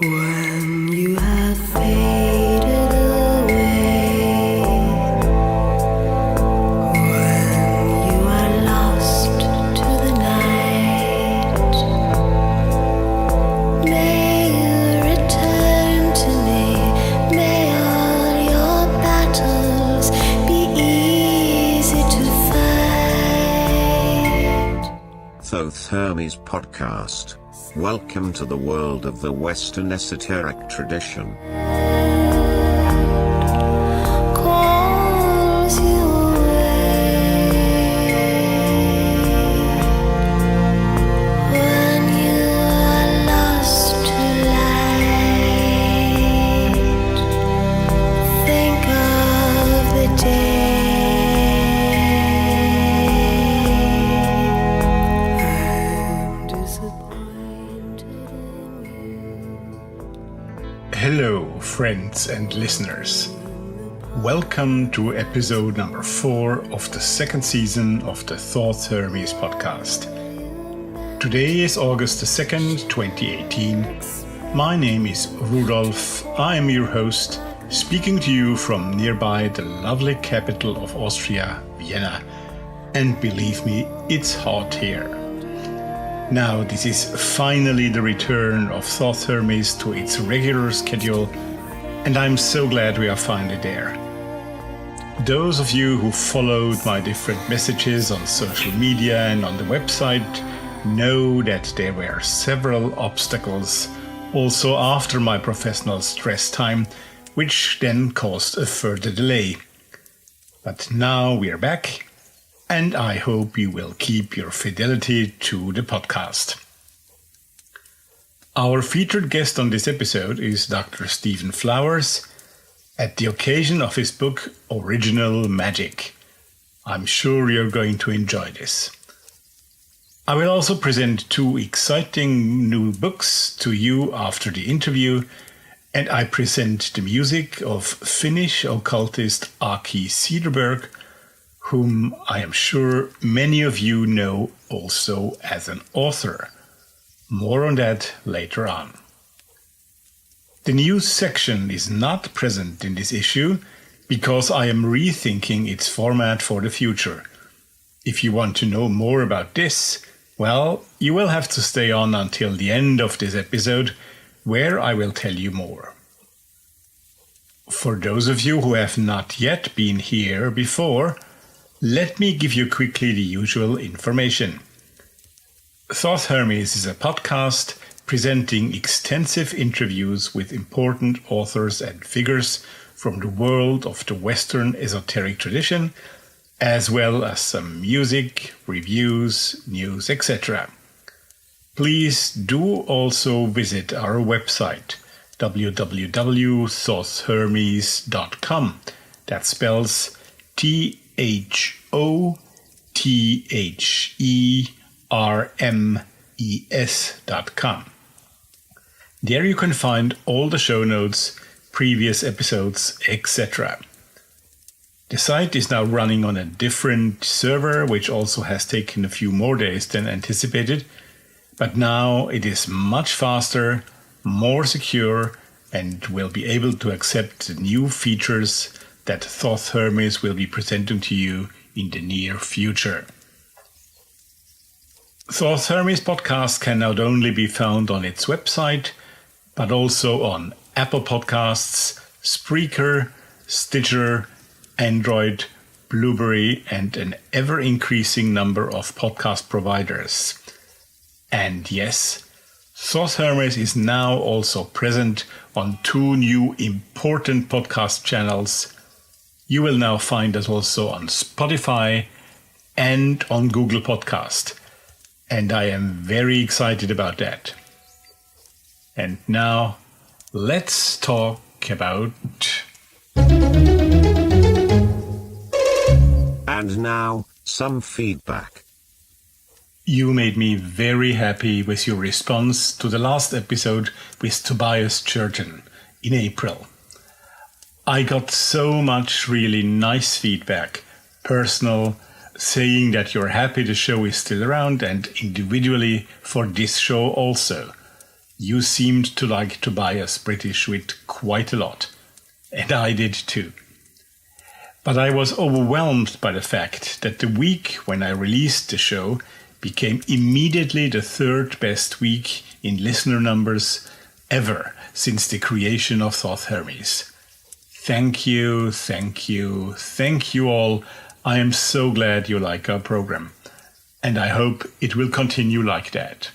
When you have faded away, when you are lost to the night, may you return to me, may all your battles be easy to fight. Thoth Hermes Podcast. Welcome to the world of the Western esoteric tradition. Calls you away when you are lost to light. Think of the day I'm disappointed in you. Hello, friends and listeners. Welcome to episode number 4 of the second season of the Thoth Hermes podcast. Today is August the 2nd, 2018. My name is Rudolf. I am your host, speaking to you from nearby the lovely capital of Austria, Vienna. And believe me, it's hot here. Now, this is finally the return of Thoth Hermes to its regular schedule, and I'm so glad we are finally there. Those of you who followed my different messages on social media and on the website know that there were several obstacles also after my professional stress time, which then caused a further delay. But now we are back, and I hope you will keep your fidelity to the podcast. Our featured guest on this episode is Dr. Stephen Flowers, at the occasion of his book Original Magic. I'm sure you're going to enjoy this. I will also present 2 exciting new books to you after the interview, and I present the music of Finnish occultist Aki Cederberg, whom I am sure many of you know also as an author. More on that later on. The news section is not present in this issue because I am rethinking its format for the future. If you want to know more about this, well, you will have to stay on until the end of this episode, where I will tell you more. For those of you who have not yet been here before, let me give you quickly the usual information. Thoth Hermes is a podcast presenting extensive interviews with important authors and figures from the world of the Western esoteric tradition, as well as some music, reviews, news, etc. Please do also visit our website, www.thothhermes.com. That spells THOTHERMES.com. There you can find all the show notes, previous episodes, etc. The site is now running on a different server, which also has taken a few more days than anticipated, but now it is much faster, more secure, and will be able to accept the new features that Thoth Hermes will be presenting to you in the near future. Thoth Hermes podcast can not only be found on its website, but also on Apple Podcasts, Spreaker, Stitcher, Android, Blueberry, and an ever-increasing number of podcast providers. And yes, Thoth Hermes is now also present on 2 new important podcast channels. You will now find us also on Spotify and on Google Podcast. And I am very excited about that. And now, let's talk about... And now, some feedback. You made me very happy with your response to the last episode with Tobias Churton in April. I got so much really nice feedback, personal, saying that you're happy the show is still around, and individually for this show also. You seemed to like Tobias British Wit quite a lot, and I did too. But I was overwhelmed by the fact that the week when I released the show became immediately the third best week in listener numbers ever since the creation of Thoth Hermes. Thank you, thank you, thank you all. I am so glad you like our program, and I hope it will continue like that.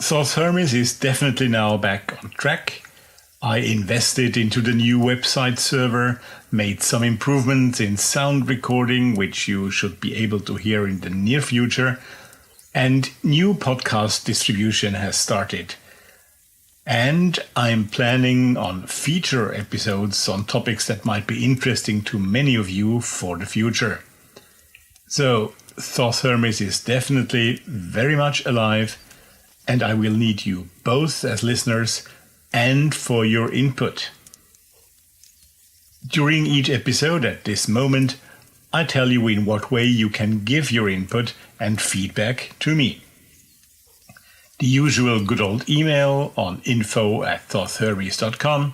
Thoth Hermes is definitely now back on track. I invested into the new website server, made some improvements in sound recording, which you should be able to hear in the near future, and new podcast distribution has started. And I'm planning on feature episodes on topics that might be interesting to many of you for the future. So, Thoth Hermes is definitely very much alive, and I will need you both as listeners and for your input. During each episode at this moment, I tell you in what way you can give your input and feedback to me. The usual good old email on info@thothhermes.com,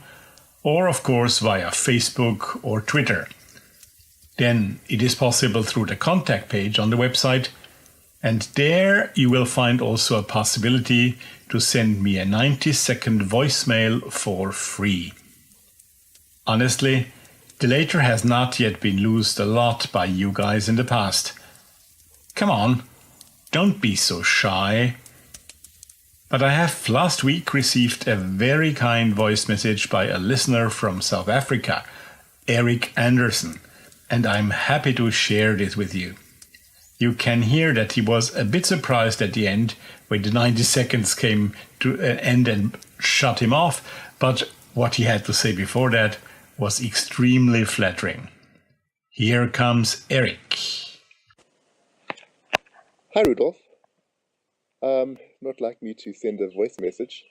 or of course via Facebook or Twitter. Then it is possible through the contact page on the website, and there you will find also a possibility to send me a 90-second voicemail for free. Honestly, the latter has not yet been used a lot by you guys in the past. Come on, don't be so shy. But I have last week received a very kind voice message by a listener from South Africa, Eric Anderson, and I'm happy to share this with you. You can hear that he was a bit surprised at the end when the 90 seconds came to an end and shut him off, but what he had to say before that was extremely flattering. Here comes Eric. Hi, Rudolph. Not like me to send a voice message.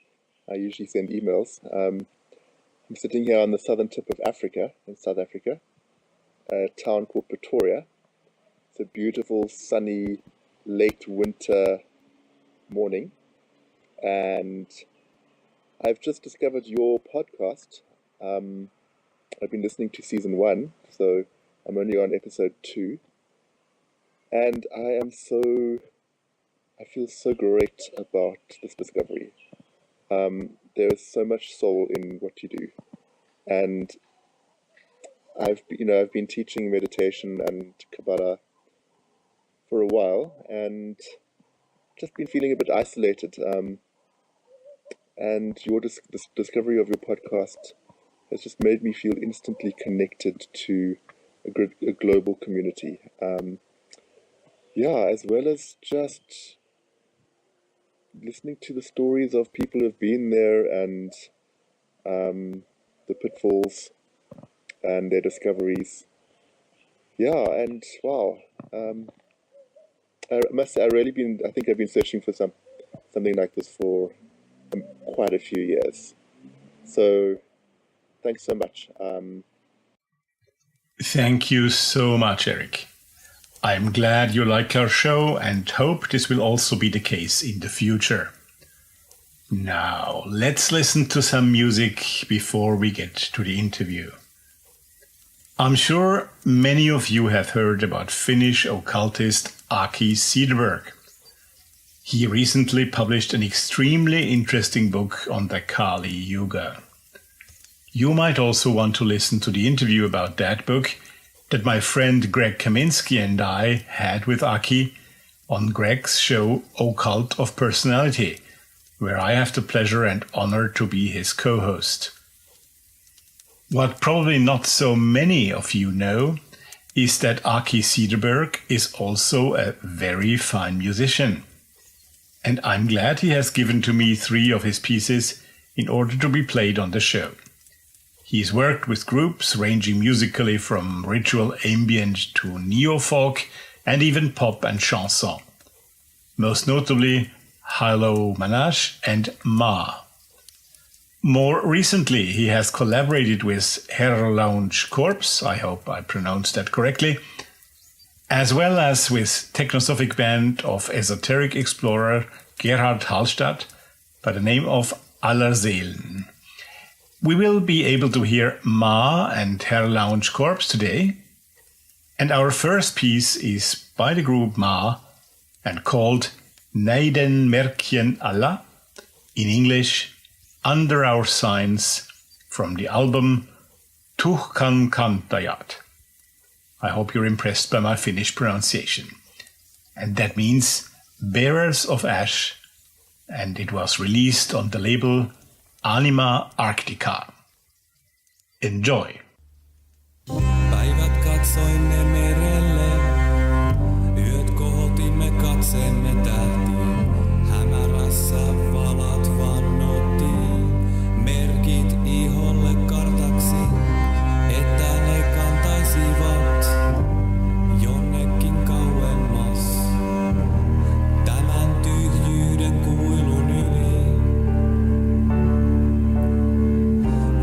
I usually send emails. I'm sitting here on the southern tip of Africa, in South Africa, a town called Pretoria. It's a beautiful, sunny, late winter morning, and I've just discovered your podcast. I've been listening to season 1, so I'm only on episode 2, and I feel so great about this discovery. There is so much soul in what you do, and I've been teaching meditation and Kabbalah for a while, and just been feeling a bit isolated. And your discovery of your podcast has just made me feel instantly connected to a global community. As well as just listening to the stories of people who have been there and the pitfalls and their discoveries. And wow. I must say, I think I've been searching for something like this for quite a few years. So, thanks so much. Thank you so much, Eric. I'm glad you like our show and hope this will also be the case in the future. Now, let's listen to some music before we get to the interview. I'm sure many of you have heard about Finnish occultist Aki Cederberg. He recently published an extremely interesting book on the Kali Yuga. You might also want to listen to the interview about that book that my friend Greg Kaminsky and I had with Aki on Greg's show Occult of Personality, where I have the pleasure and honor to be his co-host. What probably not so many of you know is that Aki Cederberg is also a very fine musician. And I'm glad he has given to me 3 of his pieces in order to be played on the show. He's worked with groups ranging musically from ritual ambient to neo-folk and even pop and chanson. Most notably, Hilo Manage and Ma. More recently, he has collaborated with Herr Lounge Corps, I hope I pronounced that correctly, as well as with technosophic band of esoteric explorer Gerhard Hallstatt by the name of Allerseelen. We will be able to hear Ma and Herr Lounge Corps today, and our first piece is by the group Ma and called Neiden Märkjen alla, in English, Under Our Signs, from the album Tuhkan Kantajat. I hope you're impressed by my Finnish pronunciation. And that means Bearers of Ash, and it was released on the label Anima Arctica. Enjoy! Päivät katsoimme merelle, yöt kohotimme katseemme tähtiin. Hämärässä valat vannottiin, merkit iholle kartaksi, että ne kantaisivat jonnekin kauemmas. Tämän tyhjyyden kuilun yli,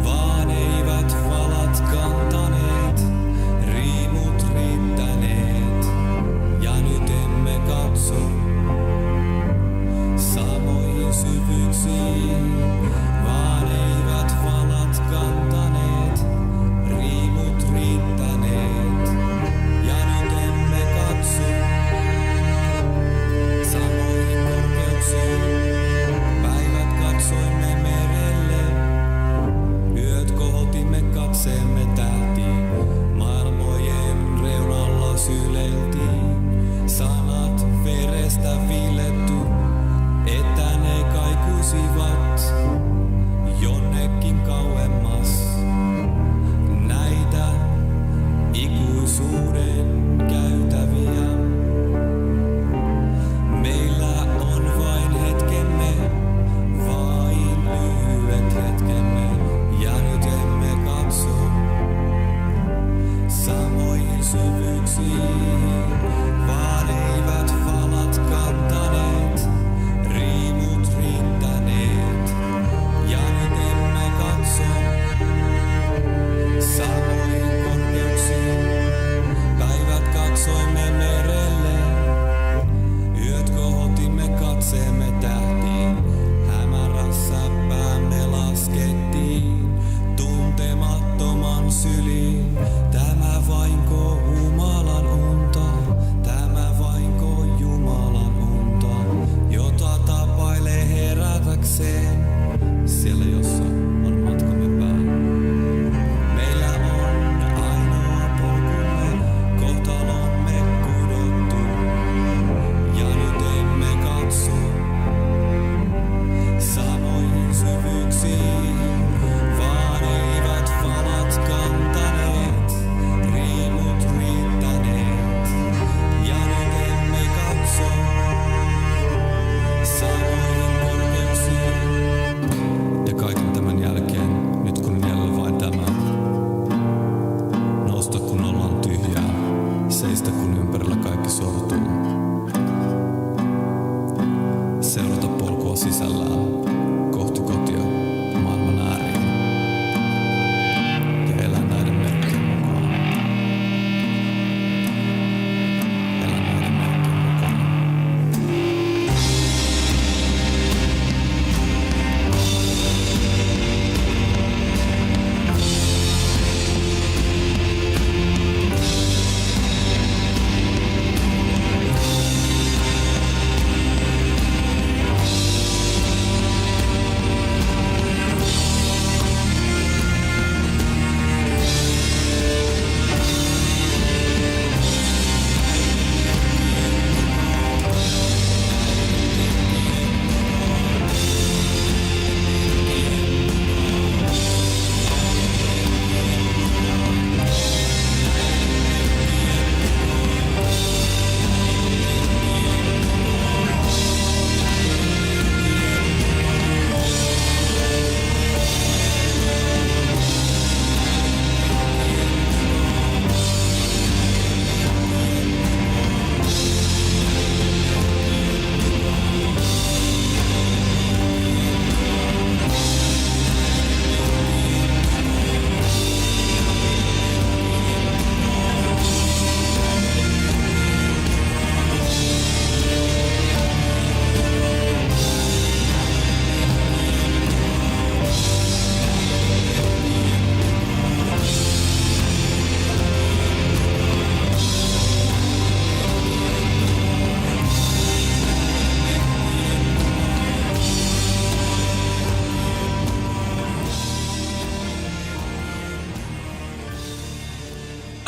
vaan eivät valat kantaneet, riimut riittäneet, ja nyt emme katso samoihin syvyyksiin, vaan eivät valat kantaneet, riimut riittäneet, ja nyt emme katso samoihin korkeuksiin. Päivät katsoimme merelle, yöt kohotimme katseemme tähtiin, maailmojen reunalla syleiltiin, sanat verestä viiletty, että ne kaikuisivat jonnekin kauemmas. Näitä ikuisuuden käytäviä. Meillä on vain hetkemme, vain lyhyet hetkemme, ja nyt emme katso samoihin syvyyksiin, vaan eivät valat kantaneet, riimut riittäneet, ja nyt emme katso samoihin korkeuksiin. Päivät katsoimme merelle, yöt kohotimme katseemme tähtiin. Hämärässä päämme laskettiin tuntemattoman syliin. Tämä vainko humalan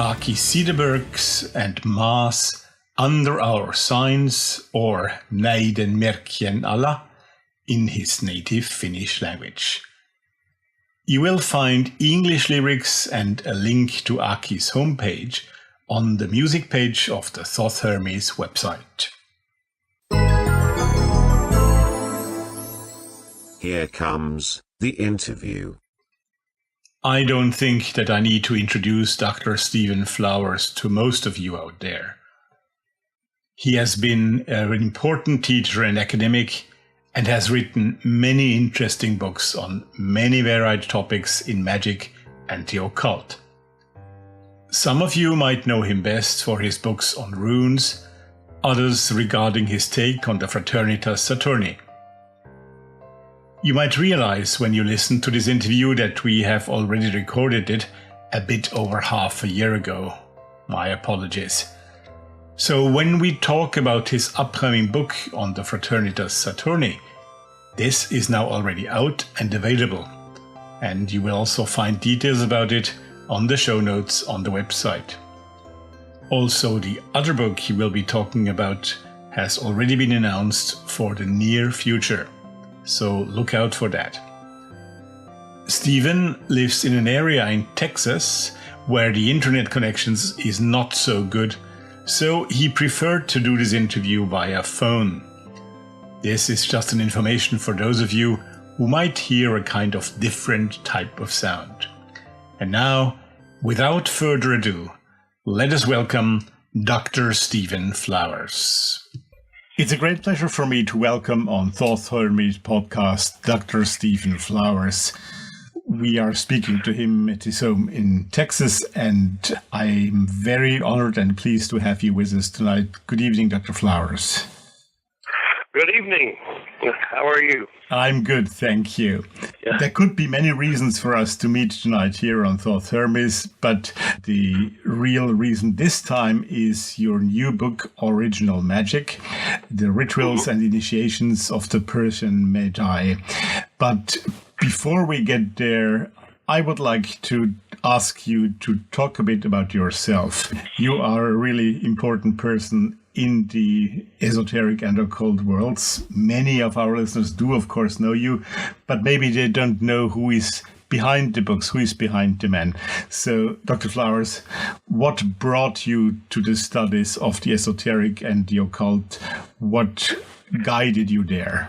Aki Cederberg's and Ma's Under Our Signs, or Näiden Märkjen alla, in his native Finnish language. You will find English lyrics and a link to Aki's homepage on the music page of the Thoth Hermes website. Here comes the interview. I don't think that I need to introduce Dr. Stephen Flowers to most of you out there. He has been an important teacher and academic and has written many interesting books on many varied topics in magic and the occult. Some of you might know him best for his books on runes, others regarding his take on the Fraternitas Saturni. You might realize when you listen to this interview that we have already recorded it a bit over half a year ago. My apologies. So when we talk about his upcoming book on the Fraternitas Saturni, this is now already out and available. And you will also find details about it on the show notes on the website. Also, the other book he will be talking about has already been announced for the near future. So look out for that. Stephen lives in an area in Texas where the internet connections is not so good, so he preferred to do this interview via phone. This is just an information for those of you who might hear a kind of different type of sound. And now, without further ado, let us welcome Dr. Stephen Flowers. It's a great pleasure for me to welcome on Thoth Hermes podcast Dr. Stephen Flowers. We are speaking to him at his home in Texas, and I'm very honored and pleased to have you with us tonight. Good evening, Dr. Flowers. Good evening. How are you? I'm good, thank you. Yeah. There could be many reasons for us to meet tonight here on Thoth Hermes, but the real reason this time is your new book, Original Magic, the rituals and initiations of the Persian Magi. But before we get there, I would like to ask you to talk a bit about yourself. You are a really important person in the esoteric and occult worlds. Many of our listeners do, of course, know you, but maybe they don't know who is behind the books, who is behind the man. So, Dr. Flowers, what brought you to the studies of the esoteric and the occult? What guided you there?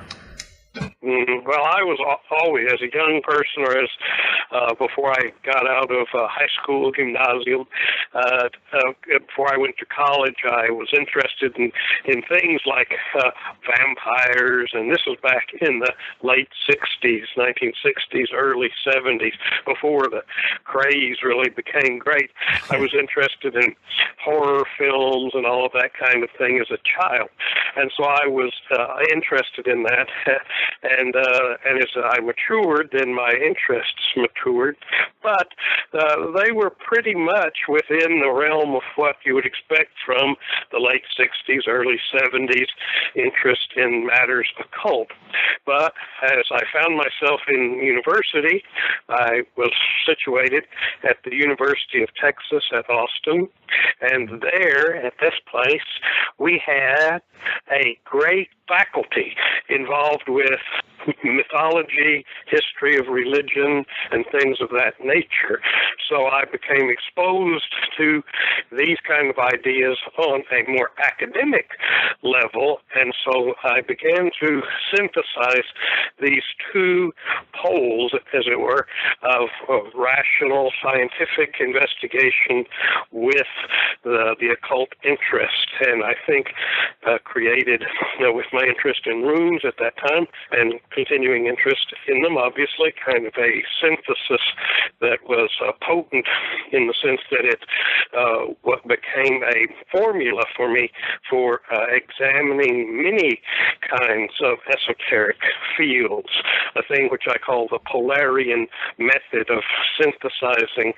Well, I was always, as a young person, or as before I got out of high school, gymnasium, before I went to college, I was interested in things like vampires, and this was back in the late 60s, 1960s, early 70s, before the craze really became great. I was interested in horror films and all of that kind of thing as a child, and so I was interested in that. And as I matured, then my interests matured. But they were pretty much within the realm of what you would expect from the late 60s, early 70s interest in matters occult. But as I found myself in university, I was situated at the University of Texas at Austin. And there, at this place, we had a great faculty involved with mythology, history of religion, and things of that nature. So I became exposed to these kind of ideas on a more academic level, and so I began to synthesize these two poles, as it were, of rational scientific investigation with the occult interest, and I think created, with my interest in runes at that time, and continuing interest in them, obviously, kind of a synthesis that was potent in the sense that it what became a formula for me for examining many kinds of esoteric fields, a thing which I call the Polarian method of synthesizing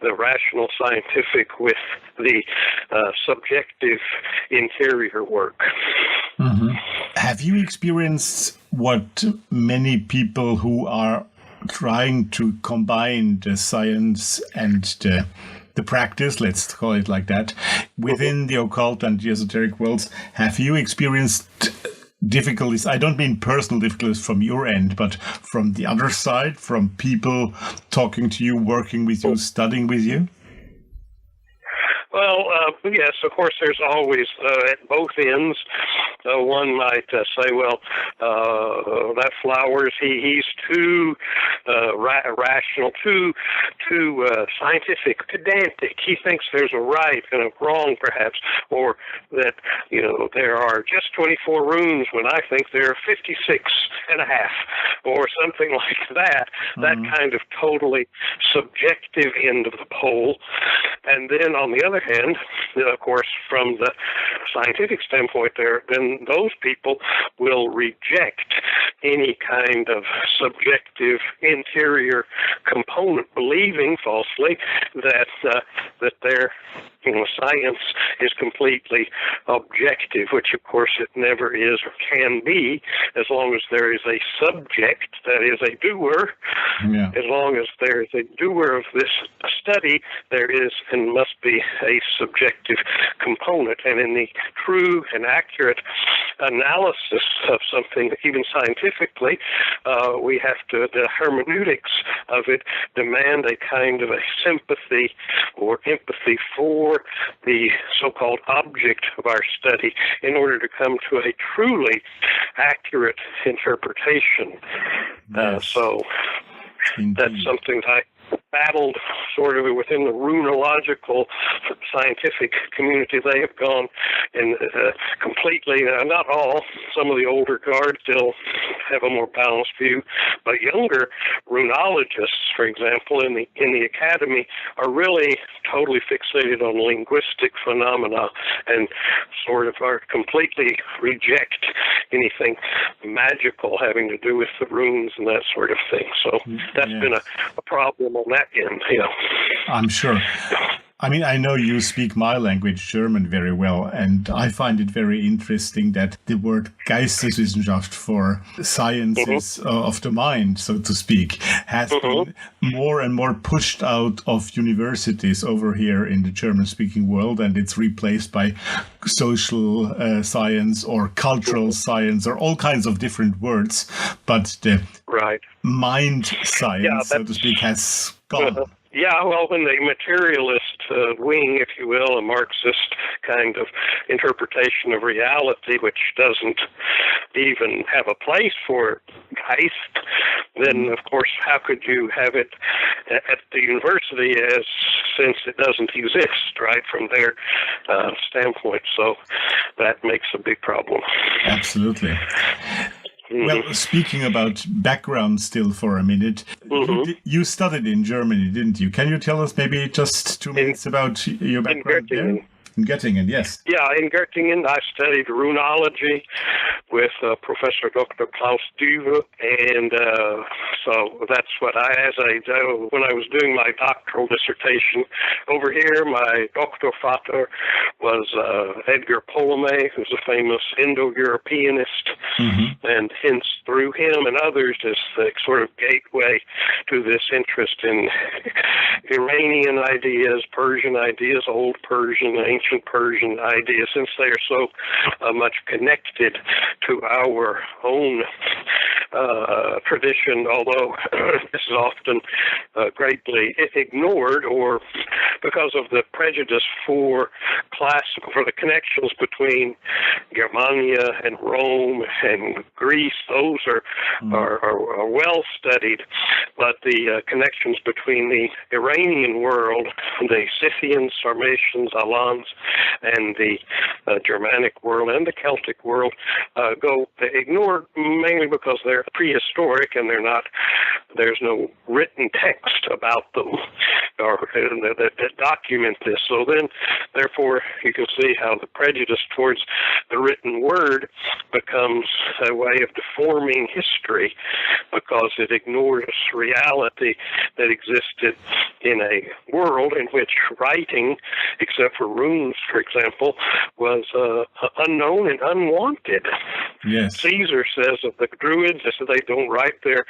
the rational scientific with the subjective interior work. Mm-hmm. Have you experienced what many people who are trying to combine the science and the the practice, let's call it like that, within the occult and the esoteric worlds. Have you experienced difficulties? I don't mean personal difficulties from your end, but from the other side, from people talking to you, working with you, studying with you? Well, yes, of course, there's always, at both ends, one might say, well, that Flowers, he's too rational, too scientific, pedantic. He thinks there's a right and a wrong, perhaps, or that, there are just 24 runes when I think there are 56 and a half, or something like that. That kind of totally subjective end of the pole. And then on the other hand, of course, from the scientific standpoint then those people will reject any kind of subjective interior component, believing falsely that their science is completely objective, which of course it never is or can be, as long as there is a subject, that is a doer. Yeah. As long as there is a doer of this study, there is and must be a subjective component. And in the true and accurate analysis of something, even scientifically, we have to, the hermeneutics of it demand a kind of a sympathy or empathy for the so-called object of our study in order to come to a truly accurate interpretation. Yes. So Indeed. That's something that I battled sort of within the runological scientific community. They have gone in completely, not all, some of the older guard still have a more balanced view, but younger runologists, for example, in the academy are really totally fixated on linguistic phenomena and sort of are completely reject anything magical having to do with the runes and that sort of thing. So that's been a problem on that end, I'm sure. I mean, I know you speak my language, German, very well, and I find it very interesting that the word Geisteswissenschaft for sciences of the mind, so to speak, has been more and more pushed out of universities over here in the German-speaking world, and it's replaced by social science or cultural science or all kinds of different words, but the mind science, so to speak, has gone. Yeah, well, when the materialist wing, if you will, a Marxist kind of interpretation of reality, which doesn't even have a place for Geist, then, of course, how could you have it at the university since it doesn't exist, right, from their standpoint? So that makes a big problem. Absolutely. Well, speaking about background still for a minute, you studied in Germany, didn't you? Can you tell us maybe just 2 minutes about your background there? In Göttingen, yes. Yeah, in Göttingen, I studied runology with Professor Dr. Klaus Duve, and so that's what when I was doing my doctoral dissertation over here, my Doktorvater was Edgar Ptolemy, who's a famous Indo-Europeanist, and hence through him and others is the sort of gateway to this interest in Iranian ideas, Persian ideas, Old Persian, ancient Persian ideas, since they are so much connected to our own tradition, although this is often greatly ignored, or because of the prejudice for the connections between Germania and Rome and Greece. Those are well studied, but the connections between the Iranian world, the Scythians, Sarmatians, Alans, and the Germanic world and the Celtic world go ignored, mainly because they're prehistoric and there's no written text about them or that document this. So then, therefore, you can see how the prejudice towards the written word becomes a way of deforming history because it ignores reality that existed in a world in which writing, except for runes, for example, was unknown and unwanted. Yes. Caesar says of the Druids, they don't write their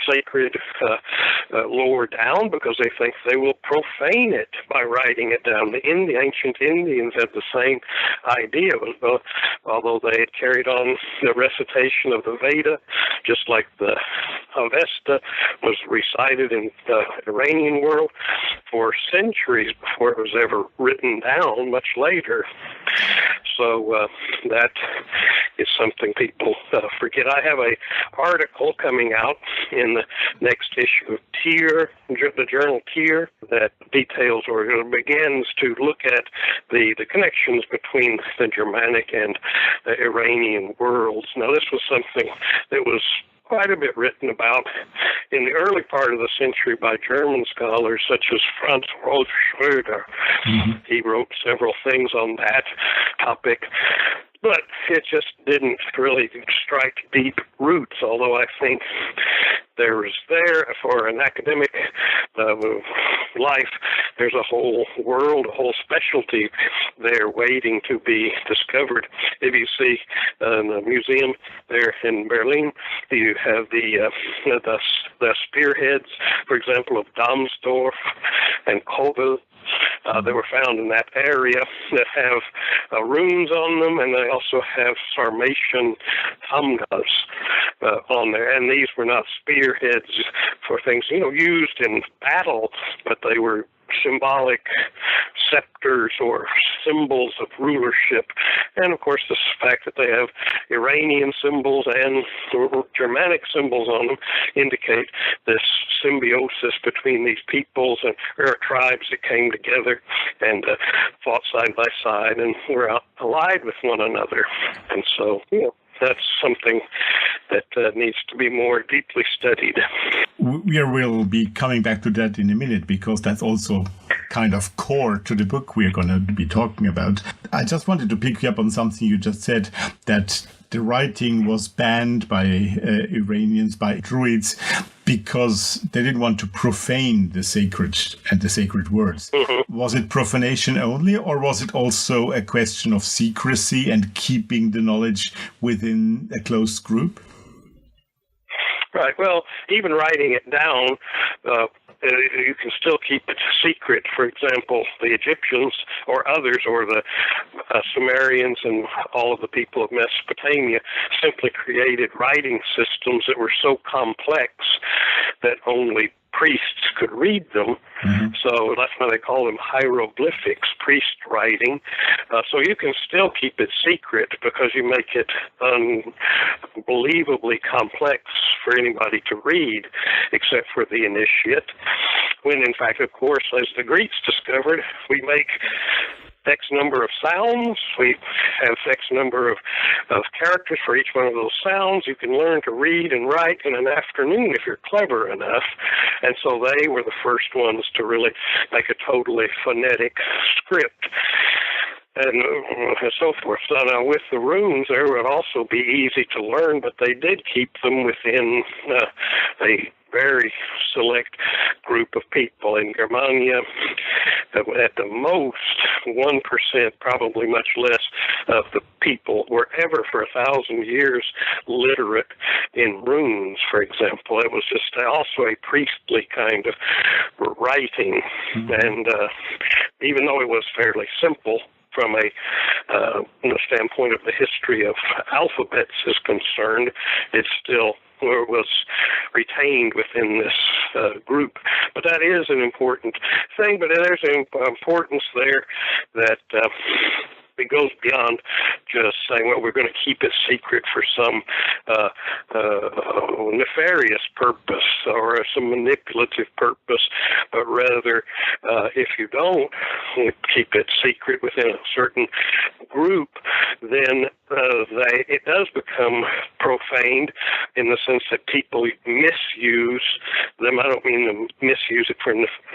sacred lore down because they think they will profane it by writing it down. The ancient Indians had the same idea, although they had carried on the recitation of the Veda, just like the Avesta was recited in the Iranian world for centuries before it was ever written down, much later. So that is something people forget. I have an article coming out in the next issue of Tyr, the journal Tyr, that details or begins to look at the connections between the Germanic and the Iranian worlds. Now, this was something that was quite a bit written about in the early part of the century by German scholars such as Franz Rolf Schröder. Mm-hmm. He wrote several things on that topic, but it just didn't really strike deep roots, although I think there for an academic life, there's a whole world, a whole specialty there waiting to be discovered. If you see in the museum there in Berlin, you have the spearheads, for example, of Damsdorf and Kobel. They were found in that area that have runes on them, and they also have Sarmatian tamgas on there. And these were not spearheads for things, used in battle, but they were symbolic scepters or symbols of rulership. And of course, the fact that they have Iranian symbols and Germanic symbols on them indicate this symbiosis between these peoples and tribes that came together and fought side by side and were allied with one another. And so, that's something that needs to be more deeply studied. We will be coming back to that in a minute, because that's also kind of core to the book we're going to be talking about. I just wanted to pick you up on something you just said, that the writing was banned by Iranians, by Druids, because they didn't want to profane the sacred and the sacred words. Mm-hmm. Was it profanation only, or was it also a question of secrecy and keeping the knowledge within a close group? Right. Well, even writing it down, you can still keep it secret. For example, the Egyptians or others, or the Sumerians and all of the people of Mesopotamia simply created writing systems that were so complex that only priests could read them. Mm-hmm. So that's why they call them hieroglyphics, priest writing. So you can still keep it secret because you make it unbelievably complex for anybody to read, except for the initiate. When, in fact, of course, as the Greeks discovered, we make X number of sounds. We have X number of characters for each one of those sounds. You can learn to read and write in an afternoon if you're clever enough. And so they were the first ones to really make a totally phonetic script. And so forth. So now with the runes, they would also be easy to learn, but they did keep them within a very select group of people. In Germania, at the most, 1%, probably much less, of the people were ever for 1,000 years literate in runes, for example. It was just also a priestly kind of writing. Mm-hmm. And even though it was fairly simple, from a standpoint of the history of alphabets is concerned, it still was retained within this group. But that is an important thing, but there's an importance there that it goes beyond just saying, well, we're going to keep it secret for some nefarious purpose or some manipulative purpose, but rather if you don't keep it secret within a certain group, then it does become profaned in the sense that people misuse them. I don't mean to misuse it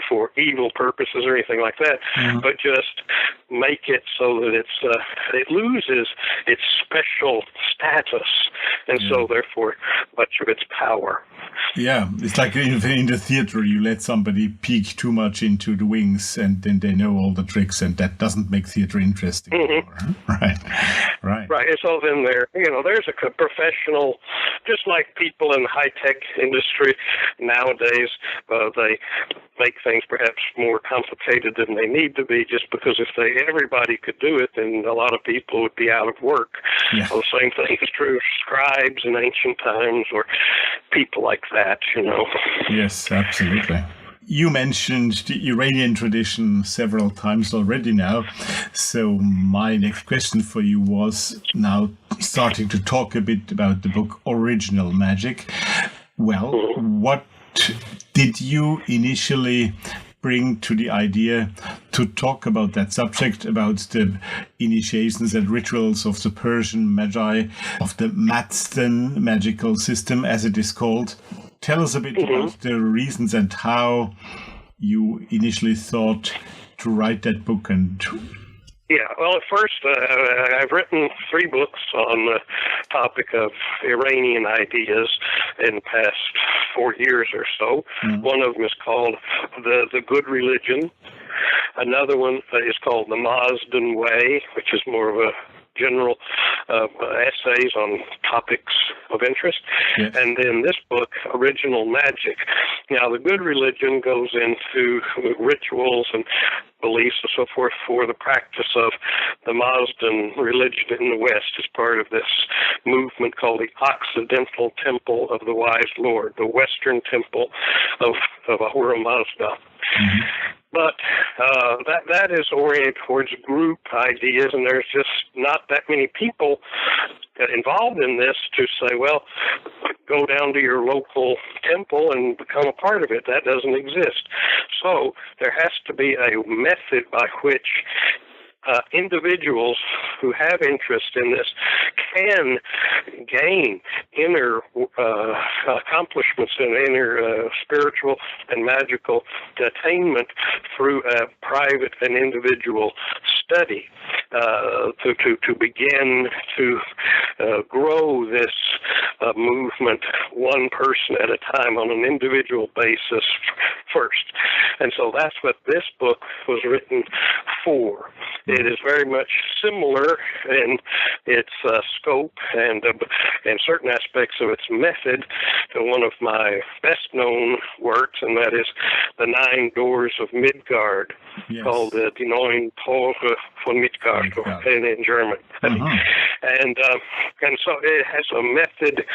for evil purposes or anything like that, mm-hmm. but just make it so that it's it loses its special status, and so therefore much of its power. Yeah, it's like in the theater, you let somebody peek too much into the wings, and then they know all the tricks, and that doesn't make theater interesting anymore. Right. Right. And so then there's a professional, just like people in the high-tech industry nowadays, they make things perhaps more complicated than they need to be, just because if everybody could do it, then a lot of people would be out of work. Yeah. Well, the same thing is true of scribes in ancient times or people like that, Yes, absolutely. You mentioned the Iranian tradition several times already now. So my next question for you was now starting to talk a bit about the book Original Magic. Well, what did you initially bring to the idea to talk about that subject, about the initiations and rituals of the Persian Magi, of the Mazdan magical system, as it is called? Tell us a bit about the reasons and how you initially thought to write that book. Yeah, well, at first, I've written 3 books on the topic of Iranian ideas in the past 4 years or so. One of them is called The Good Religion. Another one is called The Mazdan Way, which is more of a general essays on topics of interest. Yes. And then this book, Original Magic. Now, The Good Religion goes into rituals and beliefs and so forth for the practice of the Mazdan religion in the West as part of this movement called the Occidental Temple of the Wise Lord, the Western Temple of Ahura Mazda. But that is oriented towards group ideas, and there's just not that many people involved in this to say, well, go down to your local temple and become a part of it. That doesn't exist. So there has to be a method by which individuals who have interest in this can gain inner accomplishments and inner spiritual and magical attainment through a private and individual study to begin to grow this movement one person at a time on an individual basis first. And so that's what this book was written for. It is very much similar in its scope and certain aspects of its method to one of my best-known works, and that is The 9 Doors of Midgard, called Die 9 Tore von Midgard in German. And so it has a method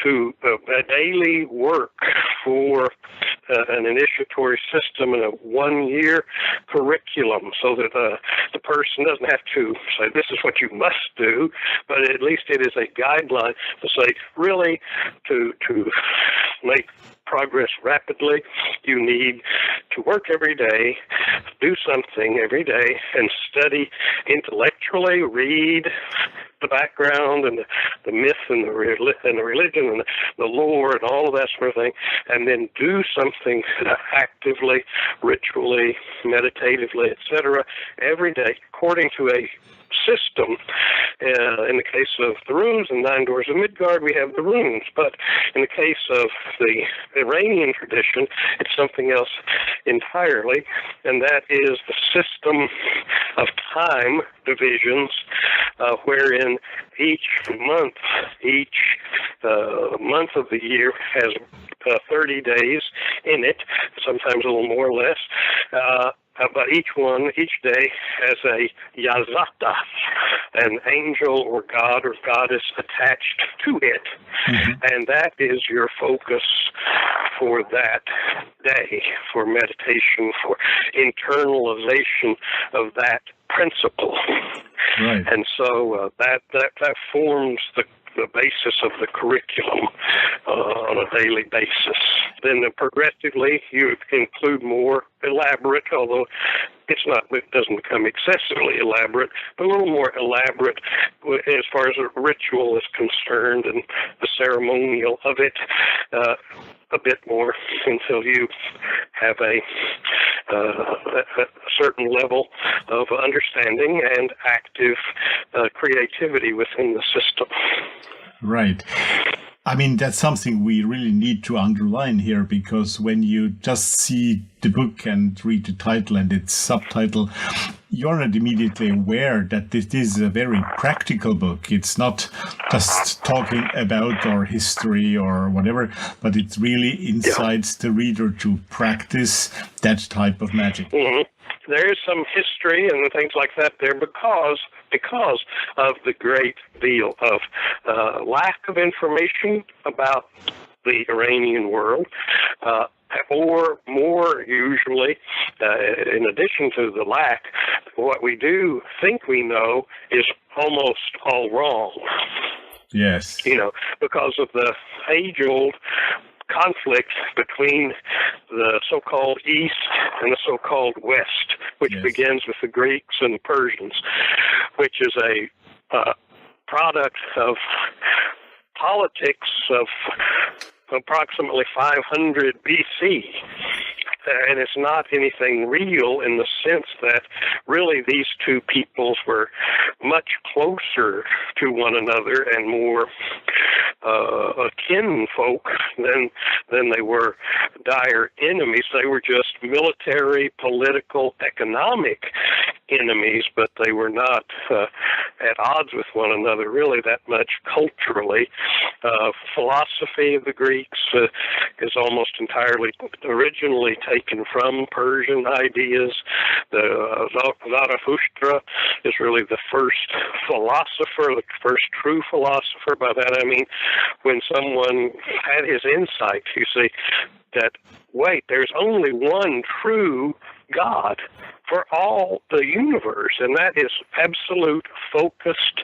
to a daily work for an initiatory system and a 1-year curriculum, so that the person doesn't have to say, this is what you must do, but at least it is a guideline to say, really, to make progress rapidly, you need to work every day, do something every day, and study intellectually, read the background and the myth and the religion and the lore and all of that sort of thing, and then do something actively, ritually, meditatively, etc., every day according to a system. In the case of the runes and 9 Doors of Midgard, we have the runes. But in the case of the Iranian tradition, it's something else entirely, and that is the system of time divisions, wherein each month of the year has 30 days in it, sometimes a little more or less. But each day has a yazata, an angel or god or goddess attached to it. And that is your focus for that day, for meditation, for internalization of that principle. Right. And so that forms the basis of the curriculum on a daily basis. Then progressively you include more elaborate, although it doesn't become excessively elaborate, but a little more elaborate as far as a ritual is concerned and the ceremonial of it, a bit more, until you have a certain level of understanding and active creativity within the system. Right. I mean, that's something we really need to underline here, because when you just see the book and read the title and its subtitle, you're not immediately aware that this is a very practical book. It's not just talking about our history or whatever, but it really incites the reader to practice that type of magic. Mm-hmm. There is some history and things like that there because of the great deal of lack of information about the Iranian world, or more usually, in addition to the lack, what we do think we know is almost all wrong. Yes. Because of the age-old conflict between the so-called East and the so-called West, which begins with the Greeks and the Persians, which is a product of politics of approximately 500 BC. And it's not anything real in the sense that really these two peoples were much closer to one another and more kinfolk than they were dire enemies. They were just military, political, economic enemies, but they were not at odds with one another really that much culturally. Philosophy of the Greeks is almost entirely originally taken from Persian ideas. The Zarathustra is really the first philosopher, the first true philosopher. By that I mean when someone had his insight, you see, that, wait, there's only one true God for all the universe, and that is absolute focused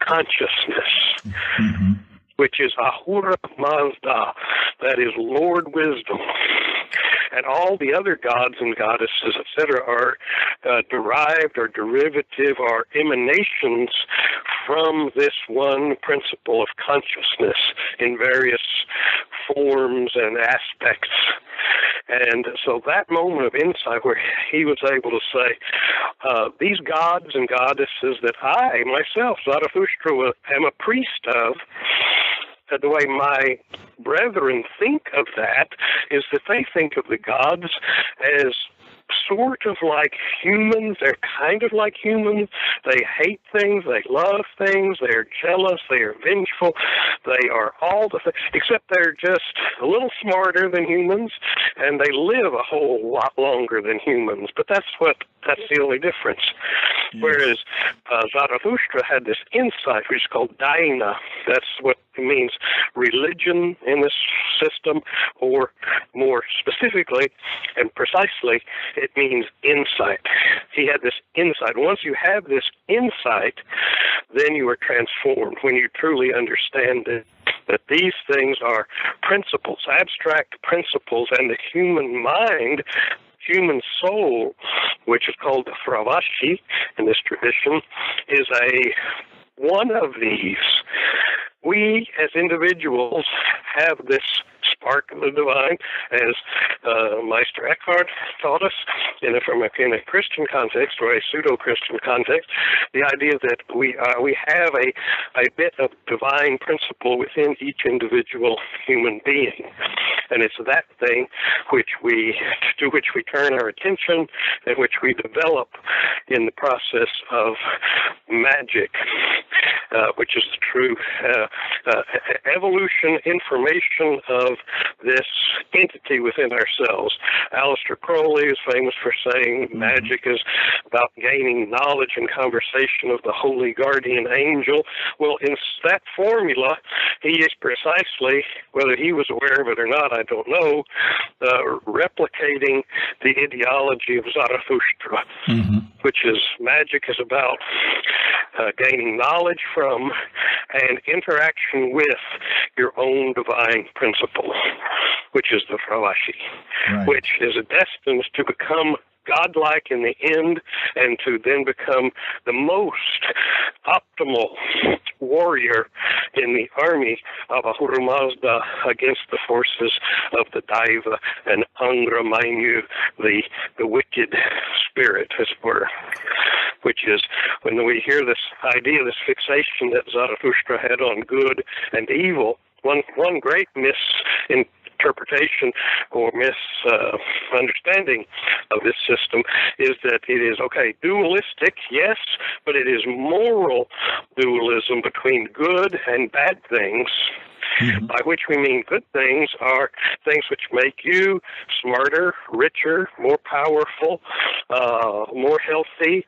consciousness. Mm-hmm. Which is Ahura Mazda, that is Lord Wisdom. And all the other gods and goddesses, etc., are derived or derivative or emanations from this one principle of consciousness in various forms and aspects. And so that moment of insight where he was able to say, these gods and goddesses that I, myself, Zarathustra, am a priest of, the way my brethren think of that is that they think of the gods as sort of like humans. They're kind of like humans. They hate things. They love things. They're jealous. They are vengeful. They are all the things, except they're just a little smarter than humans, and they live a whole lot longer than humans. But that's the only difference. Yes. Whereas Zarathustra had this insight, which is called Daina. That's what it means, religion in this system, or more specifically and precisely, it means insight. He had this insight. Once you have this insight, then you are transformed when you truly understand it, that these things are principles, abstract principles, and the human mind, human soul, which is called the Fravashi in this tradition, is one of these. We, as individuals, have this spark of the divine, as Meister Eckhart taught us in a Christian context or a pseudo-Christian context, the idea that we have a bit of divine principle within each individual human being, and it's that thing to which we turn our attention and which we develop in the process of magic, which is the true evolution, information of this entity within ourselves. Aleister Crowley is famous for saying magic is about gaining knowledge and conversation of the holy guardian angel. Well, in that formula, he is precisely, whether he was aware of it or not, I don't know, replicating the ideology of Zarathustra, which is magic is about gaining knowledge from and interaction with your own divine principle, which is the Fravashi, which is destined to become godlike in the end, and to then become the most optimal warrior in the army of Ahura Mazda against the forces of the Daiva and Angra Mainyu, the wicked spirit, as it were. Which is, when we hear this idea, this fixation that Zarathustra had on good and evil, one great misinterpretation or misunderstanding of this system is that it is, okay, dualistic, yes, but it is moral dualism between good and bad things. Mm-hmm. By which we mean good things are things which make you smarter, richer, more powerful, more healthy,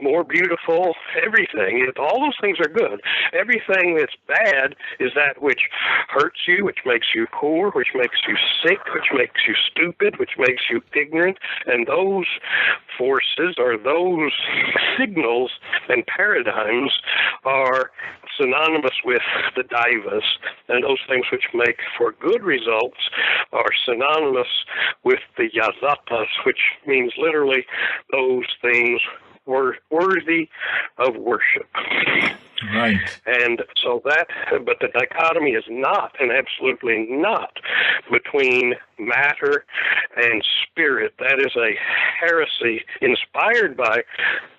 more beautiful, everything. All those things are good. Everything that's bad is that which hurts you, which makes you poor, which makes you sick, which makes you stupid, which makes you ignorant. And those forces or those signals and paradigms are synonymous with the Daivas, and those things which make for good results are synonymous with the Yazatas, which means literally those things were worthy of worship. Right. And so but the dichotomy is not, and absolutely not, between matter and spirit. That is a heresy inspired by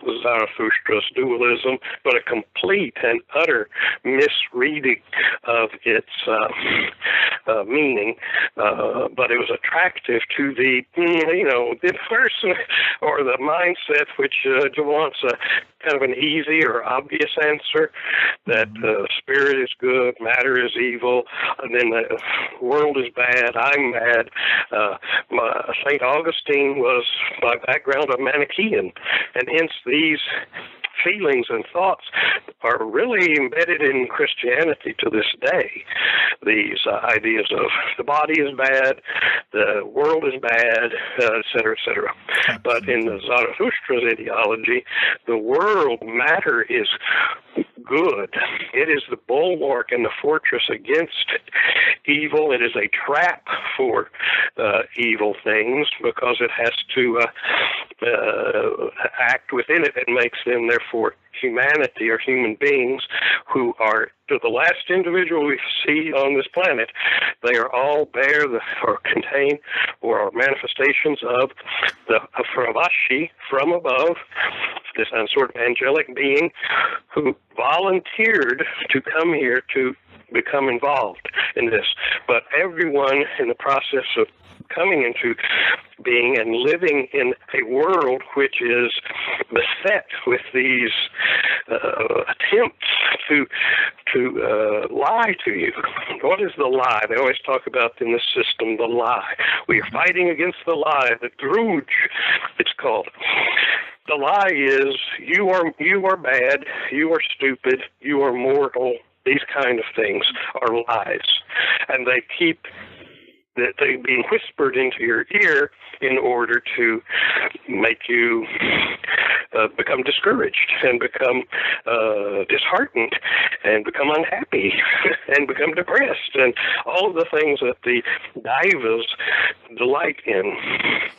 Zarathustra's dualism, but a complete and utter misreading of its meaning. But it was attractive to the person or the mindset which wants a kind of an easy or obvious answer, that spirit is good, matter is evil, and then the world is bad, I'm bad. St. Augustine was, by background, a Manichaean, and hence these feelings and thoughts are really embedded in Christianity to this day. These ideas of the body is bad, the world is bad, et cetera, et cetera. But in the Zarathustra's ideology, the world, matter is good. It is the bulwark and the fortress against evil. It is a trap for evil things because it has to act within it and makes them, therefore, humanity or human beings who are, to the last individual we see on this planet, they are all or contain or are manifestations of the Fravashi from above, this sort of angelic being who volunteered to come here to become involved in this. But everyone in the process of coming into being and living in a world which is beset with these attempts to lie to you. What is the lie? They always talk about in this system the lie. We are fighting against the lie, the druj, it's called. The lie is you are bad, you are stupid, you are mortal. These kind of things are lies, and they keep that they being whispered into your ear in order to make you become discouraged and become disheartened and become unhappy and become depressed and all of the things that the Daivas delight in.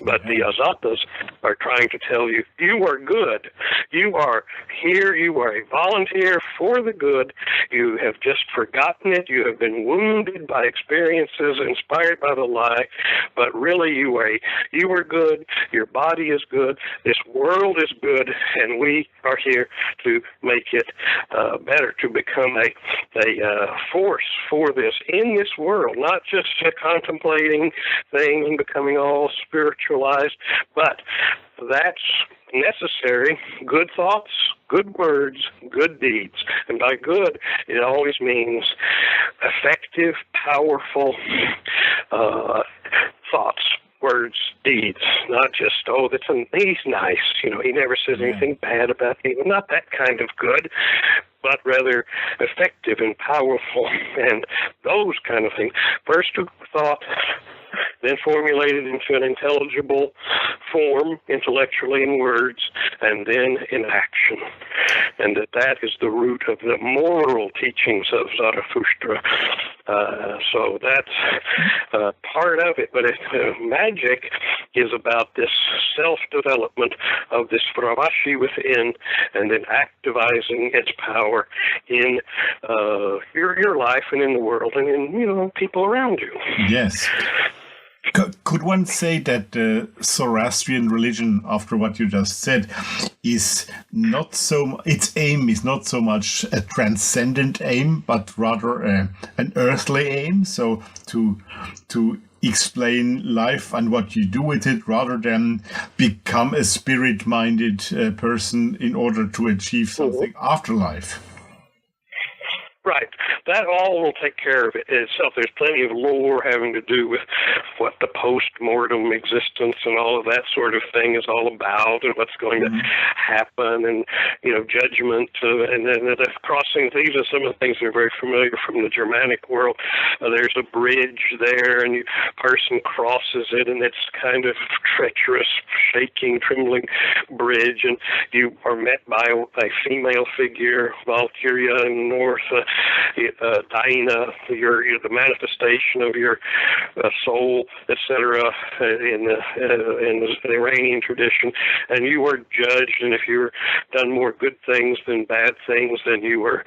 But the Azatas are trying to tell you, you are good. You are here. You are a volunteer for the good. You have just forgotten it. You have been wounded by experiences inspired by the lie, but really you are good. Your body is good. This world is good, and we are here to make it better, to become a force for this in this world, not just a contemplating thing and becoming all spiritualized, but that's necessary. Good thoughts, good words, good deeds. And by good, it always means effective, powerful thoughts, words, deeds, not just, he's nice. He never says anything bad about me. Not that kind of good, but rather effective and powerful and those kind of things. First a thought, then formulated into an intelligible form, intellectually in words, and then in action. And that is the root of the moral teachings of Zarathustra. So that's part of it. But magic is about this self-development of this Fravashi within, and then activizing its power in your life and in the world and in people around you. Yes. Could one say that the Zoroastrian religion, after what you just said, is not so, its aim is not so much a transcendent aim, but rather an earthly aim? So to explain life and what you do with it, rather than become a spirit-minded person in order to achieve something after life. Right. That all will take care of it itself. There's plenty of lore having to do with what the post-mortem existence and all of that sort of thing is all about, and what's going to happen, and judgment, and then the crossing. These are some of the things that are very familiar from the Germanic world. There's a bridge there, and a person crosses it, and it's kind of treacherous, shaking, trembling bridge, and you are met by a female figure, Valkyria in the north. Daina, the manifestation of your soul, etc., in the Iranian tradition, and you were judged, and if you've done more good things than bad things, then you were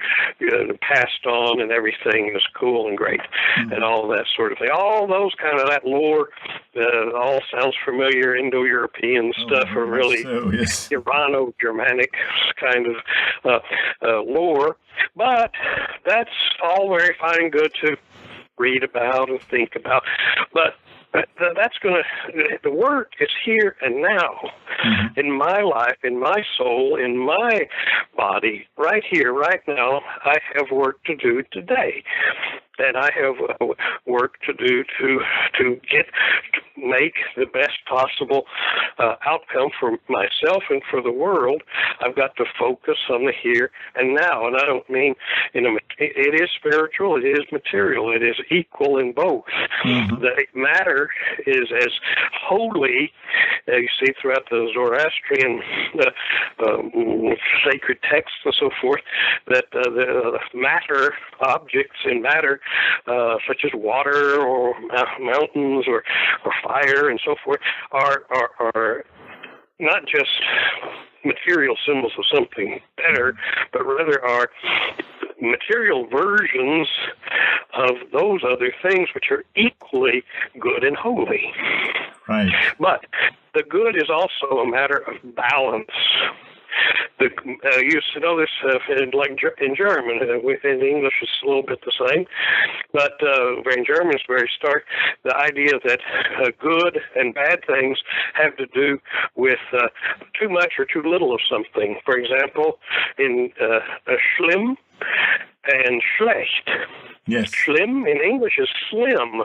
passed on, and everything is cool and great, and all that sort of thing. All those kind of that lore, all sounds familiar. Indo-European stuff, or really Irano-Germanic kind of lore. But that's all very fine and good to read about and think about. But that's going to, the work is here and now, in my life, in my soul, in my body, right here, right now. I have work to do today. And I have work to do to make the best possible outcome for myself and for the world. I've got to focus on the here and now. And I don't mean, it is spiritual, it is material, it is equal in both. The matter is as holy, you see throughout the Zoroastrian sacred texts and so forth, that the matter, objects in matter, such as water or mountains or fire and so forth, are not just material symbols of something better, but rather are material versions of those other things which are equally good and holy. Right. But the good is also a matter of balance. You used to know this in German. In English, it's a little bit the same. But in German, it's very stark. The idea that good and bad things have to do with too much or too little of something. For example, in schlimm and schlecht. Yes. Schlimm in English is slim,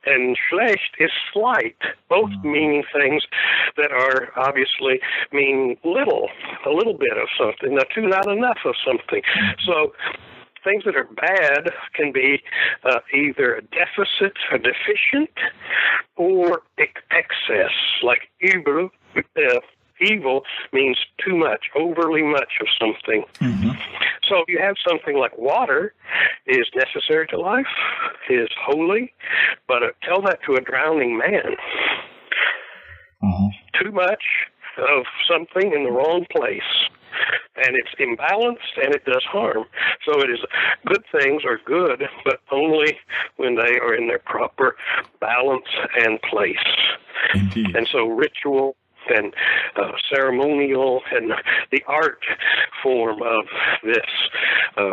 and schlecht is slight, both meaning things that are obviously mean a little bit of something, not enough of something. So things that are bad can be either a deficit, a deficient, or excess, like übel. Evil means too much, overly much of something. So you have something like water is necessary to life, is holy, but tell that to a drowning man. Too much of something in the wrong place, and it's imbalanced and it does harm. So it is, good things are good, but only when they are in their proper balance and place. Indeed. And so ritual and ceremonial and the art form of this